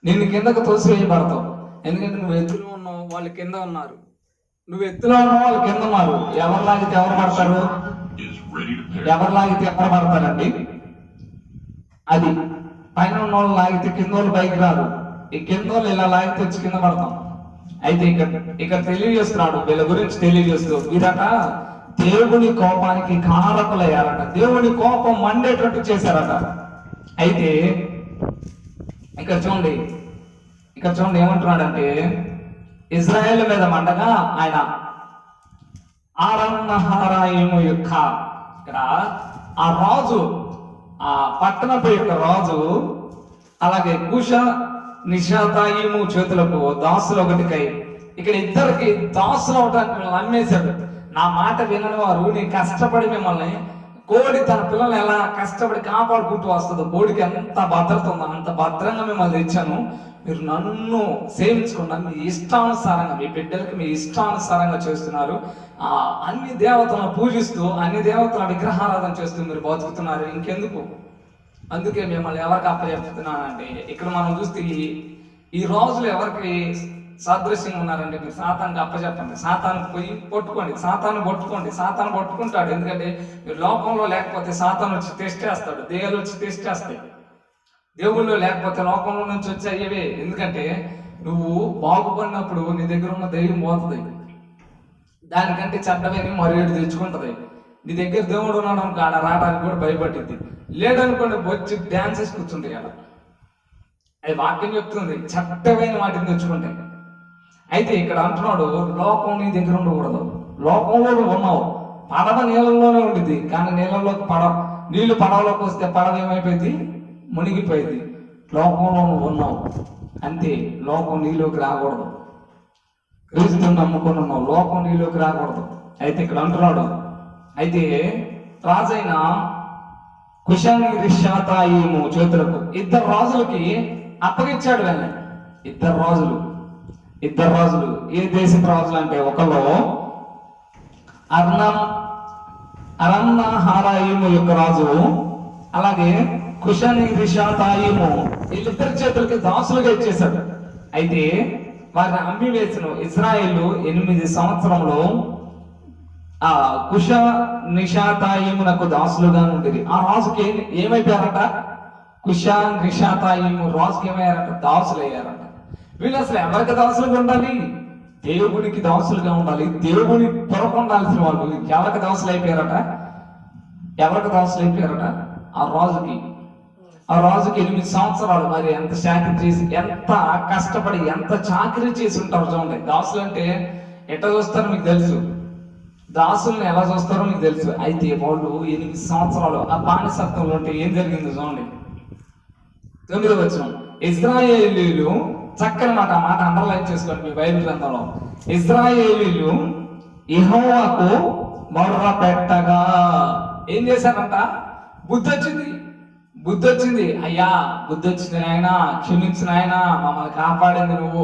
నిన్ను కిందకు తోసివేయబడతావు. ఎందుకంటే నువ్వు ఎత్తులో ఉన్నావు, వాళ్ళు కింద ఉన్నారు. నువ్వు ఎత్తులో ఉన్నావు, వాళ్ళు కింద ఉన్నారు. ఎవరు లాగితే ఎవరు పడతారు? ఎవరు లాగితే ఎవరు పడతారండి? అది పైన ఉన్న వాళ్ళు లాగితే కింద వాళ్ళు పైకి రారు. ఈ కింద వాళ్ళు ఇలా లాగితే వచ్చి కింద పడతాం. అయితే ఇక్కడ తెలియజేస్తున్నాడు, వీళ్ళ గురించి తెలియజేస్తూ వీరట దేవుని కోపానికి కారకులయ్యారట, దేవుని కోపం మండేటట్టు చేశారట. అయితే ఇక్కడ చూడండి ఏమంటున్నాడంటే ఇజ్రాయేల్ మీద మండగా ఆయన ఆరన్నహారాయిము యొక్క ఇక్కడ ఆ రాజు, ఆ పట్టణపు యొక్క రాజు, అలాగే కుష నిషాతాయిము చేతులకు దాసులు ఒకటికై, ఇక్కడ ఇద్దరికి దాసులు అవడానికి మిమ్మల్ని అమ్మేశాడు. నా మాట వినని వారు, నేను కష్టపడి మిమ్మల్ని, కోడి తన పిల్లల్ని ఎలా కష్టపడి కాపాడుకుంటూ వస్తుందో, కోడికి ఎంత భద్రత ఉందో అంత భద్రంగా మిమ్మల్ని తెచ్చాను, మీరు నన్ను సేవించకుండా మీ ఇష్టానుసారంగా, మీ బిడ్డలకి మీ ఇష్టానుసారంగా చేస్తున్నారు. అన్ని దేవతలను పూజిస్తూ అన్ని దేవతల విగ్రహారాధన చేస్తూ మీరు బతుకుతున్నారు. ఇంకెందుకు? అందుకే మిమ్మల్ని ఎవరికి అప్పచెప్తున్నానంటే, ఇక్కడ మనం చూస్తే ఈ రోజులు ఎవరికి సాదృశ్యంగా ఉన్నారంటే, మీరు సాతానికి అప్పచెప్పండి, సాతానికి పోయి పట్టుకోండి, సాతాను పట్టుకుంటాడు. ఎందుకంటే మీరు లోకంలో లేకపోతే సాతాను వచ్చి టెస్ట్ చేస్తాడు, దెయ్యాలు వచ్చి టెస్ట్ చేస్తాయి. దేవుళ్ళు లేకపోతే లోకంలో నుంచి వచ్చి అయ్యేవే. ఎందుకంటే నువ్వు బాగుపడినప్పుడు నీ దగ్గర ఉన్న దెయ్యం పోతుంది, దానికంటే చెడ్డవేని మరేడు తెచ్చుకుంటది. నీ దగ్గర దేవుడు ఉన్నాడు అనుకో, ఆడ రావడానికి కూడా భయపడింది. లేదనుకోండి వచ్చి డ్యాన్స్ వేసి కూర్చుంటాయి. ఆడ అది వాక్యం చెప్తుంది, చెడ్డమైన వాటిని తెచ్చుకుంటాయి. అయితే ఇక్కడ అంటున్నాడు, లోకం నీ దగ్గర ఉండకూడదు. లోకంలో నువ్వు ఉన్నావు, పడవ నీళ్ళలోనే ఉండిద్ది, కానీ నీళ్ళలోకి నీళ్లు పడవలోకి వస్తే పడవ ఏమైపోయింది? మునిగిపోయింది. లోకంలో నువ్వు ఉన్నావు అంతే, లోకం నీలోకి రాకూడదు. క్రీస్తుని నమ్ముకొని ఉన్నావు, లోకం నీలోకి రాకూడదు. అయితే ఇక్కడ అంటున్నాడు, అయితే రాజైన కుషాని రిషాతాయిము చేతులకు ఇద్దరు రాజులకి అప్పగించాడు. వెళ్ళి ఇద్దరు రాజులు ఏ దేశపు రాజులు అంటే, ఒకళ్ళు అరన్నహారాయిము యొక్క రాజు, అలాగే కుషాని రిషాతాయిము, వీళ్ళిద్దరి చేతులకి దాసులుగా ఇచ్చేశాడు. అయితే వారిని అమ్మి వేసిన ఇజ్రాయేలు 8 సంవత్సరంలో ఆ కుష నిషాతాయిమునకు దాసులుగా ఉండేది. ఆ రాజుకి ఏమైపోయారట? కుషా నిషాతాయిము రాజుకి ఏమయ్యారట? దాసులు అయ్యారట. వీళ్ళు అసలు ఎవరికి దాసులుగా ఉండాలి? దేవునికి దాసులుగా ఉండాలి, దేవుని కొరకు ఉండాల్సిన వాళ్ళు ఎవరికి దాసులు అయిపోయారట? ఆ రాజుకి 8 సంవత్సరాలు. మరి ఎంత చాకరీ చేసి, ఎంత కష్టపడి, ఎంత చాకరీ చేసి ఉంటారు చూడండి. దాసులు అంటే ఎట్లా చూస్తారో మీకు తెలుసు, దాసుల్ని ఎలా చూస్తారో మీకు తెలుసు. అయితే వాళ్ళు 8 సంవత్సరాలు ఆ బానిసత్వంలో ఉంటే ఏం జరిగింది చూడండి. 9వ వచనం, ఇజ్రాయేలీలు, చక్కని మాట, ఆ మాట అండర్లైన్ చేసుకోండి మీ బైబిల్ గ్రంథంలో. ఇజ్రాయేలీలు యెహోవాకు మొర్ర పెట్టగా ఏం చేశారంట? బుద్ధి వచ్చింది. అయ్యా బుద్ధి వచ్చింది నాయన, క్షమించిన ఆయన, మమ్మల్ని కాపాడింది నువ్వు.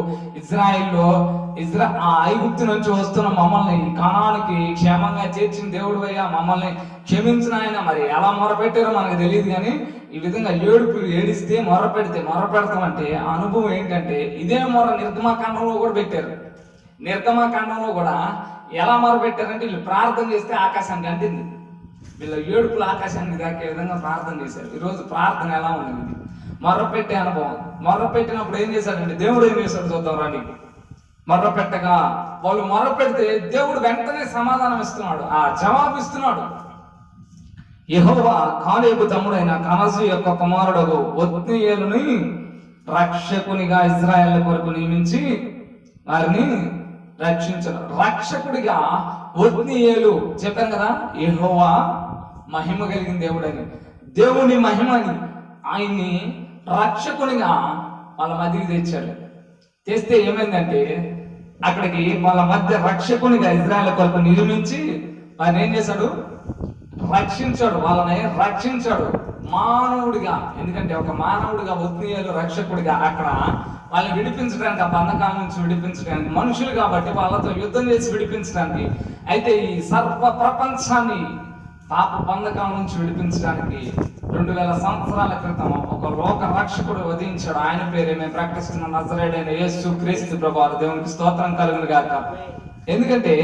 ఐగుప్తు నుంచి వస్తున్న మమ్మల్ని కనానికి క్షేమంగా చేర్చిన దేవుడు అయ్యా, మమ్మల్ని క్షమించిన ఆయన. మరి ఎలా మొరపెట్టారో మనకు తెలియదు, కానీ ఈ విధంగా ఏడిస్తే మొరపెడతామంటే అనుభవం ఏంటంటే, ఇదే మొర నిర్గమాకాండంలో కూడా పెట్టారు. నిర్గమాకాండంలో కూడా ఎలా మొరపెట్టారంటే, వీళ్ళు ప్రార్థన చేస్తే ఆకాశానికి అంటింది. వీళ్ళ ఏడుపులు ఆకాశానికి దాకే విధంగా ప్రార్థన చేశారు. ఈరోజు ప్రార్థన ఎలా ఉంది? ఇది మొర్రపెట్టే అనుభవం. మొర్రపెట్టినప్పుడు ఏం చేశాడంటే, దేవుడు ఏం చేశాడు చూద్దాం రండి. మొర్రపెట్టగా వాళ్ళు మొర్రపెడితే దేవుడు వెంటనే సమాధానం ఇస్తున్నాడు, ఆ జవాబు ఇస్తున్నాడు. యెహోవా కాలేబు తమ్ముడైన కనజు యొక్క కుమారుడు ఒత్నీయేలుని రక్షకునిగా ఇజ్రాయేల్ కొరకు నియమించి వారిని రక్షించను. రక్షకుడిగా ఒత్నీయేలు చెప్పాను కదా, యెహోవా మహిమ కలిగిన దేవుడని, దేవుని మహిమని, ఆయన్ని రక్షకునిగా వాళ్ళ మధ్యకి తెచ్చాడు. తెస్తే ఏమైందంటే, అక్కడికి వాళ్ళ మధ్య రక్షకునిగా ఇజ్రాయేల్ కొరకు నిర్మించి వారిని ఏం చేశాడు? రక్షించాడు, వాళ్ళని రక్షించాడు మానవుడిగా. ఎందుకంటే ఒక మానవుడిగా ఒత్నీయేలు రక్షకుడిగా అక్కడ వాళ్ళని విడిపించడానికి, ఆ బంధకాల నుంచి విడిపించడానికి, మనుషులు కాబట్టి వాళ్ళతో యుద్ధం చేసి విడిపించడానికి, అయితే ఈ సర్వ ప్రపంచాన్ని పాప బంధకాల నుంచి విడిపించడానికి 2000 సంవత్సరాల క్రితం ఒక లోక రక్షకుడు ఉదయించాడు. ఆయన పేరే మేము ప్రకటిస్తున్న నజరేయుడైన యేసు క్రీస్తు ప్రభువు. దేవునికి స్తోత్రం కలుగును గాక. ఎందుకంటే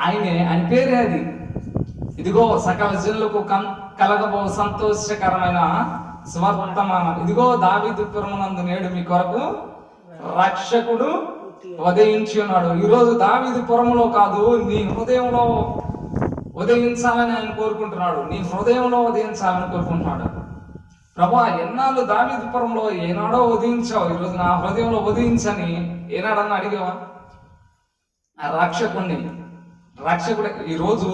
ఆయన పేరే అది. ఇదిగో సకల జనులకు కలగబో సంతోషకరమైన స్వర్తమానం, ఇదిగో దావీదు పురమునందు నేడు మీ కొరకు రక్షకుడు ఉదయించి ఉన్నాడు. ఈరోజు దావీదు పురములో కాదు, నీ హృదయంలో ఉదయించాలని ఆయన కోరుకుంటున్నాడు. నీ హృదయంలో ఉదయించాలని కోరుకుంటున్నాడు. ప్రభువా, ఎన్నాళ్ళు దావీదు పురంలో ఏనాడో ఉదయించావు, ఈరోజు నా హృదయంలో ఉదయించని ఏనాడన్నా అడిగావా? ఆ రక్షకుడు ఈరోజు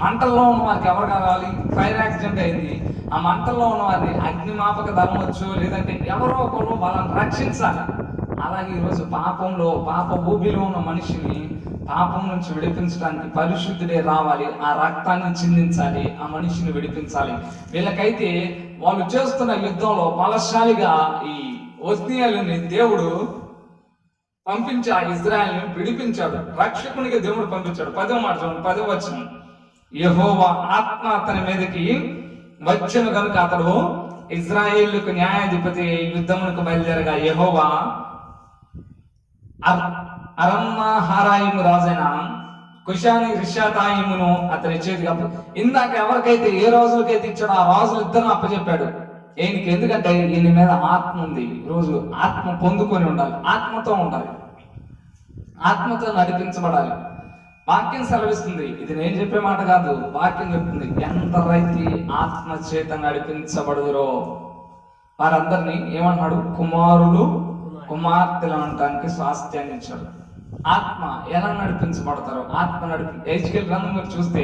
మంటల్లో ఉన్న వారికి ఎవరు కావాలి? ఫైర్ యాక్సిడెంట్ అయింది, ఆ మంటల్లో ఉన్న వారిని అగ్నిమాపక దళం వచ్చు, లేదంటే ఎవరో ఒకరు వాళ్ళని రక్షించాలి. అలాగే ఈరోజు పాప ఊబిలో ఉన్న మనిషిని పాపం నుంచి విడిపించడానికి పరిశుద్ధుడే రావాలి, ఆ రక్తాన్ని చిందించాలి, ఆ మనిషిని విడిపించాలి. వీళ్ళకైతే వాళ్ళు చేస్తున్న యుద్ధంలో బలశాలిగా ఈ ఒత్నీయేలుని దేవుడు పంపించి ఆ ఇజ్రాయెల్ని విడిపించాడు. రక్షకునిగా దేవుడు పంపించాడు. 10వ మాట చూడండి, 10వ వచనం. యెహోవా ఆత్మ అతని మీదకి వచ్చెను కనుక అతడు ఇజ్రాయేలుకు న్యాయాధిపతి యుద్ధమునకు బయలుదేరగా యెహోవా అరమ్నాహారాయిము రాజైన కుషాని రిషాతాయిమును అతని చేతికి ఇందాక ఎవరికైతే ఏ రాజులకైతే ఇచ్చాడో ఆ రాజులు ఇద్దరు అప్పచెప్పాడు. ఈయనకి, ఎందుకంటే ఈయన మీద ఆత్మ ఉంది. రోజు ఆత్మ పొందుకొని ఉండాలి, ఆత్మతో ఉండాలి, ఆత్మతో నడిపించబడాలి. వాక్యం సెలవిస్తుంది, ఇది నేను చెప్పే మాట కాదు, వాక్యం చెప్తుంది. ఎందరైతే ఆత్మ చేత నడిపించబడుదురో వారందరినీ ఏమన్నాడు? కుమారులు కుమార్తెలు అనటానికి స్వాస్థ్యాన్ని ఇచ్చాడు. ఆత్మ ఎలా నడిపించబడతారో ఆత్మ హెచ్కేల్ గ్రంథం మీరు చూస్తే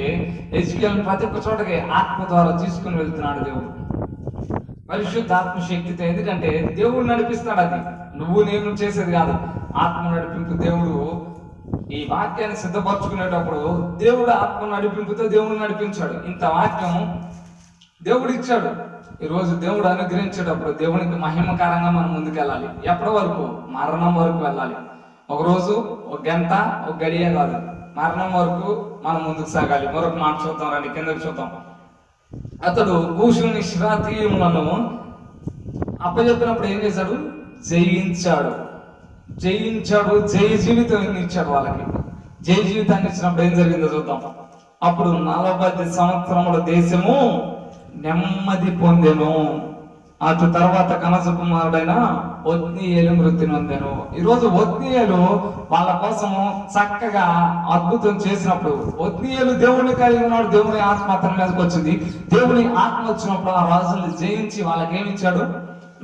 హెచ్కేల్ ప్రతి ఒక్క చోటకి ఆత్మ ద్వారా తీసుకుని వెళ్తున్నాడు దేవుడు, పరిశుద్ధాత్మ శక్తితో. ఎందుకంటే దేవుడు నడిపిస్తాడు, అది నువ్వు నేను చేసేది కాదు. ఆత్మ నడిపింపు దేవుడు ఈ వాక్యాన్ని సిద్ధపరచుకునేటప్పుడు దేవుడు ఆత్మ నడిపింపుతో దేవుడు నడిపించాడు. ఇంత వాక్యం దేవుడు ఇచ్చాడు. ఈరోజు దేవుడు అనుగ్రహించేటప్పుడు దేవునికి మహిమకరంగా మనం ముందుకెళ్ళాలి. ఎప్పటి వరకు? మరణం వరకు వెళ్ళాలి. ఒక రోజు, ఒక గంట, ఒక గడియ కాదు, మరణం వరకు మనం ముందుకు సాగాలి. మరొక మాట చూద్దాం రండి, కిందకి చూద్దాం. అతడు కూషుని శ్రాతీయులను అప్పచెప్పినప్పుడు ఏం చేశాడు? జయించాడు. జయ జీవితం ఇచ్చాడు వాళ్ళకి. జయ జీవితాన్ని ఇచ్చినప్పుడు ఏం జరిగిందో చూద్దాం. అప్పుడు 40 సంవత్సరముల దేశము నెమ్మది పొందెను. అటు తర్వాత కనస కుమారుడైన ఒత్నీయేలు మృతి నొందెను. ఈరోజు ఒత్నీయేలు వాళ్ళ కోసము చక్కగా అద్భుతం చేసినప్పుడు, ఒత్నీయేలు దేవుని కలిగి ఉన్నాడు, దేవుని ఆత్మ అతని మీదకి వచ్చింది. దేవుని ఆత్మ వచ్చినప్పుడు ఆ రాజుల్ని జయించి వాళ్ళకి ఏమి ఇచ్చాడు?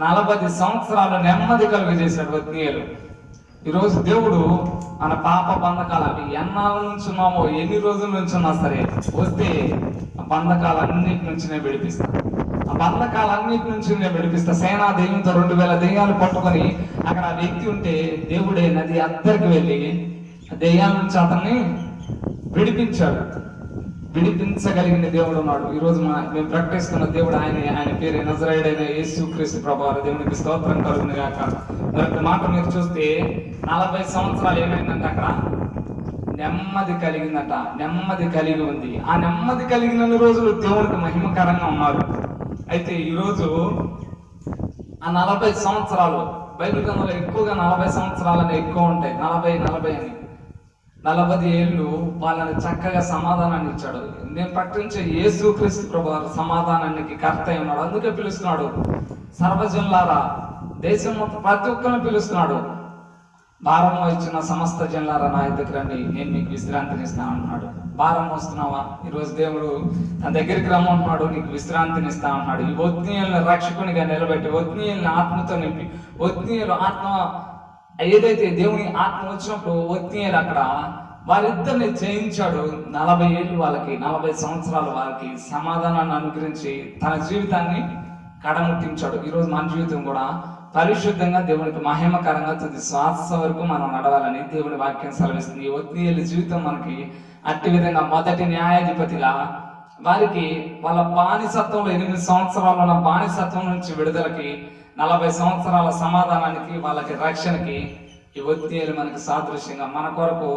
40 సంవత్సరాలు నెమ్మది కలుగు చేశాడు ఒత్నీయేలు. ఈరోజు దేవుడు మన పాప బంధకాలు అవి ఎన్నాళ్ళ నుంచి ఉన్నామో, ఎన్ని రోజుల నుంచి ఉన్నా సరే, వస్తే ఆ బంధకాలన్నిటి నుంచి నేను విడిపిస్తాను. ఆ బంధకాలన్నిటి నుంచి నేను విడిపిస్తా. సేనా దెయ్యంతో 2000 దెయ్యాలు పట్టుకొని అక్కడ ఆ వ్యక్తి ఉంటే దేవుడే నది అద్దరికి వెళ్ళి ఆ దెయ్యాల నుంచి అతన్ని విడిపించాడు. విడిపించగలిగిన దేవుడు ఉన్నాడు. ఈరోజు మేము ప్రకటిస్తున్న దేవుడు ఆయన పేరు నజరేయుడైన యేసు క్రీస్తు ప్రభువు. దేవునికి స్తోత్రం కలుగును గాక. మరొక మాట మీరు చూస్తే 40 సంవత్సరాలు ఏమైందంటే అక్కడ నెమ్మది కలిగిందట. నెమ్మది కలిగి ఉంది. ఆ నెమ్మది కలిగిన రోజులు దేవునికి మహిమకరంగా ఉన్నారు. అయితే ఈరోజు ఆ 40 సంవత్సరాలు బైబిల్ గ్రంథంలో ఎక్కువగా 40 సంవత్సరాలని ఎక్కువ ఉంటాయి. 40 అని 40 ఏళ్ళు వాళ్ళని చక్కగా సమాధానాన్ని ఇచ్చాడు. నేను ప్రకటించే యేసు క్రీస్తు ప్రభువు సమాధానానికి కర్త అయి ఉన్నాడు. అందుకే పిలుస్తున్నాడు, సర్వజనులారా, దేశం మొత్తం ప్రతి ఒక్కరిని పిలుస్తున్నాడు. భారం ఇచ్చిన సమస్త జనులారా నా దగ్గర రండి, నేను మీకు విశ్రాంతిని ఇస్తాను అంటున్నాడు. భారం వస్తున్నావా? ఈరోజు దేవుడు తన దగ్గరికి రమ్మంటున్నాడు, నీకు విశ్రాంతిని ఇస్తా అంటున్నాడు. ఈ ఒత్నీయేలుని రక్షకునిగా నిలబెట్టి, ఒత్నీయేలుని ఆత్మతో నింపి, ఒత్నీయేలు ఆత్మ ఏదైతే దేవుని ఆత్మ వచ్చినప్పుడు ఒత్నీయేలు అక్కడ వారిద్దరిని జయించాడు. 40 ఏళ్ళు వాళ్ళకి, 40 సంవత్సరాలు వాళ్ళకి సమాధానాన్ని అనుగ్రహించి తన జీవితాన్ని కడముట్టించాడు. ఈరోజు మన జీవితం కూడా పరిశుద్ధంగా దేవునికి మహిమకరంగా తుది శ్వాస వరకు మనం నడవాలని దేవుని వాక్యం సెలవిస్తుంది. ఈ ఒత్నీయేలు జీవితం మనకి అట్టి విధంగా మొదటి న్యాయాధిపతిగా వారికి వాళ్ళ బానిసత్వంలో 8 సంవత్సరాలు ఉన్న బానిసత్వం నుంచి విడుదలకి 40 సంవత్సరాల సమాధానానికి వాళ్ళకి రక్షణకి ఈ ఒత్నీయేలు మనకి సాదృశ్యంగా మన కొరకు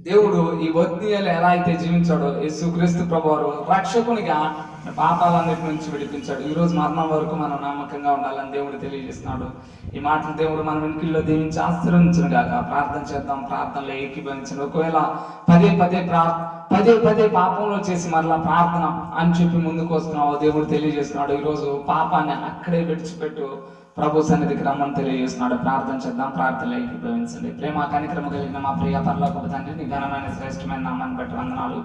దేవుడు ఈ ఒత్నీయేలు ఎలా అయితే జీవించాడో యేసుక్రీస్తు ప్రభువారు రక్షకునిగా పాపాలన్నిటి నుంచి విడిపించాడు. ఈ రోజు మరణం వరకు మనం నమ్మకంగా ఉండాలని దేవుడు తెలియజేస్తున్నాడు. ఈ మాటలు దేవుడు మన వెనుకల్లో దీవించి ఆశీర్వదించును గాక. ప్రార్థన చేద్దాం, ప్రార్థనలో ఏకీభవించండి. ఒకవేళ పదే పదే పాపంలో చేసి మరలా ప్రార్థన అని చెప్పి ముందుకు వస్తున్నావు, దేవుడు తెలియజేస్తున్నాడు ఈ రోజు పాపాన్ని అక్కడే విడిచిపెట్టు, ప్రభు సన్నిధికి రమ్మని తెలియజేస్తున్నాడు. ప్రార్థన చేద్దాం, ప్రార్థనలో ఏకీభవించండి. ప్రేమ కనికరమ కలిగిన మా ప్రియ పరలోకపు తండ్రి, నీ ఘనమైన శ్రేష్టమైన నామాన్ని బట్టి వందనాలు.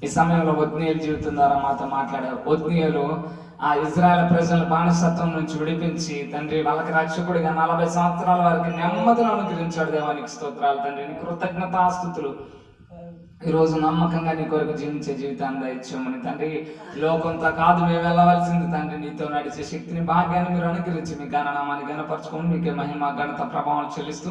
ఈ సమయంలో ఒత్నీయేలు జీవితం ద్వారా మాతో మాట్లాడారు. ఒత్నీయేలు ఆ ఇజ్రాయెల్ ప్రజల బానిసత్వం నుంచి విడిపించి తండ్రి వాళ్ళకి రక్షకుడిగా 40 సంవత్సరాల వరకు నెమ్మదిని అనుగ్రహించాడు. దేవానికి స్తోత్రాలు తండ్రి, నీ కృతజ్ఞతాస్తుతులు. ఈ రోజు నమ్మకంగా నీ కొరకు జీవించే జీవితాన్ని దయచేయమని తండ్రి. లోకంతో కాదు మేము వెళ్ళవలసింది తండ్రి, నీతో నడిచే శక్తిని భాగ్యాన్ని మీరు అనుగ్రహించి మీ ఘననామాన్ని ఘనపరచుకొని మీకే మహిమ ఘనత ప్రభావం చెల్లిస్తూ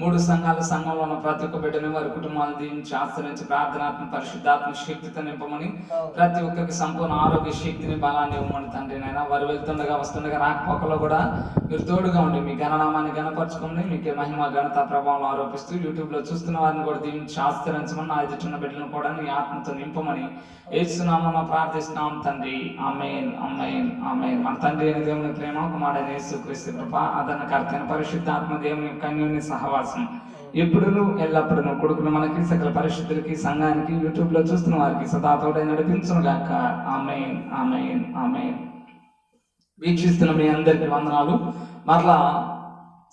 3 సంఘంలో ఉన్న ప్రతి ఒక్క బిడ్డని వారి కుటుంబాలను దీవించి ఆశ్రయించి ప్రార్థనాత్మ పరిశుద్ధాత్మ శక్తితో నింపమని, ప్రతి ఒక్కరికి సంపూర్ణ ఆరోగ్య శక్తిని బలాన్ని ఇవ్వమని తండ్రి. నైనా వారు వెళ్తుండగా వస్తుండగా రాకపోకలో కూడా మీరు తోడుగా ఉండి మీ ఘననామాన్ని ఘనపరచుకొని మీకే మహిమ ఘనత ప్రభావం ఆరోపిస్తూ యూట్యూబ్ లో చూస్తున్న వారిని కూడా దీవించి ఆశ్రయించమని, నా ఎదుటిన్న బిడ్డలను కూడా నీ ఆత్మతో నింపమని యేసునామమున ప్రార్థిస్తున్నాం తండ్రి. ఆమేన్, ఆమేన్, ఆమేన్. మన తండ్రి అయిన దేవుని ప్రేమ, కుమారుడైన యేసుక్రీస్తు కృప, ఆదరణకర్త పరిశుద్ధాత్మ దేవుని యొక్క అన్యోన్య సహవాసం ఎప్పుడును ఎల్లప్పుడూ కొడుకును మనకి సకల పరిశుద్ధులకి సంఘానికి యూట్యూబ్ లో చూస్తున్న వారికి సదా తోడై నడిపించును గాక. ఆమేన్, ఆమేన్, ఆమేన్. వీక్షిస్తున్న మీ అందరికి వందనాలు. మరలా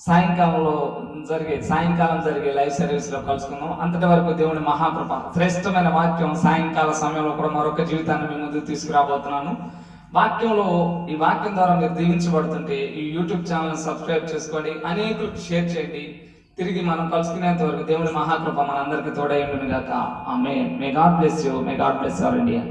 సాయంకాలం జరిగే లైవ్ సర్వీస్ లో కలుసుకుందాం. అంతటి వరకు దేవుని మహాకృప శ్రేష్టమైన వాక్యం సాయంకాల సమయంలో కూడా మరొక జీవితాన్ని మీ ముందుకు తీసుకురాబోతున్నాను. ఈ వాక్యం ద్వారా మీరు దీవించబడుతుంటే ఈ యూట్యూబ్ ఛానల్ సబ్స్క్రైబ్ చేసుకోండి, అనేకులకు షేర్ చేయండి. తిరిగి మనం కలుసుకునేంత వరకు దేవుని మహాకృప మనందరికీ తోడై ఉండును గాక. Amen. May God bless you. May God bless our India.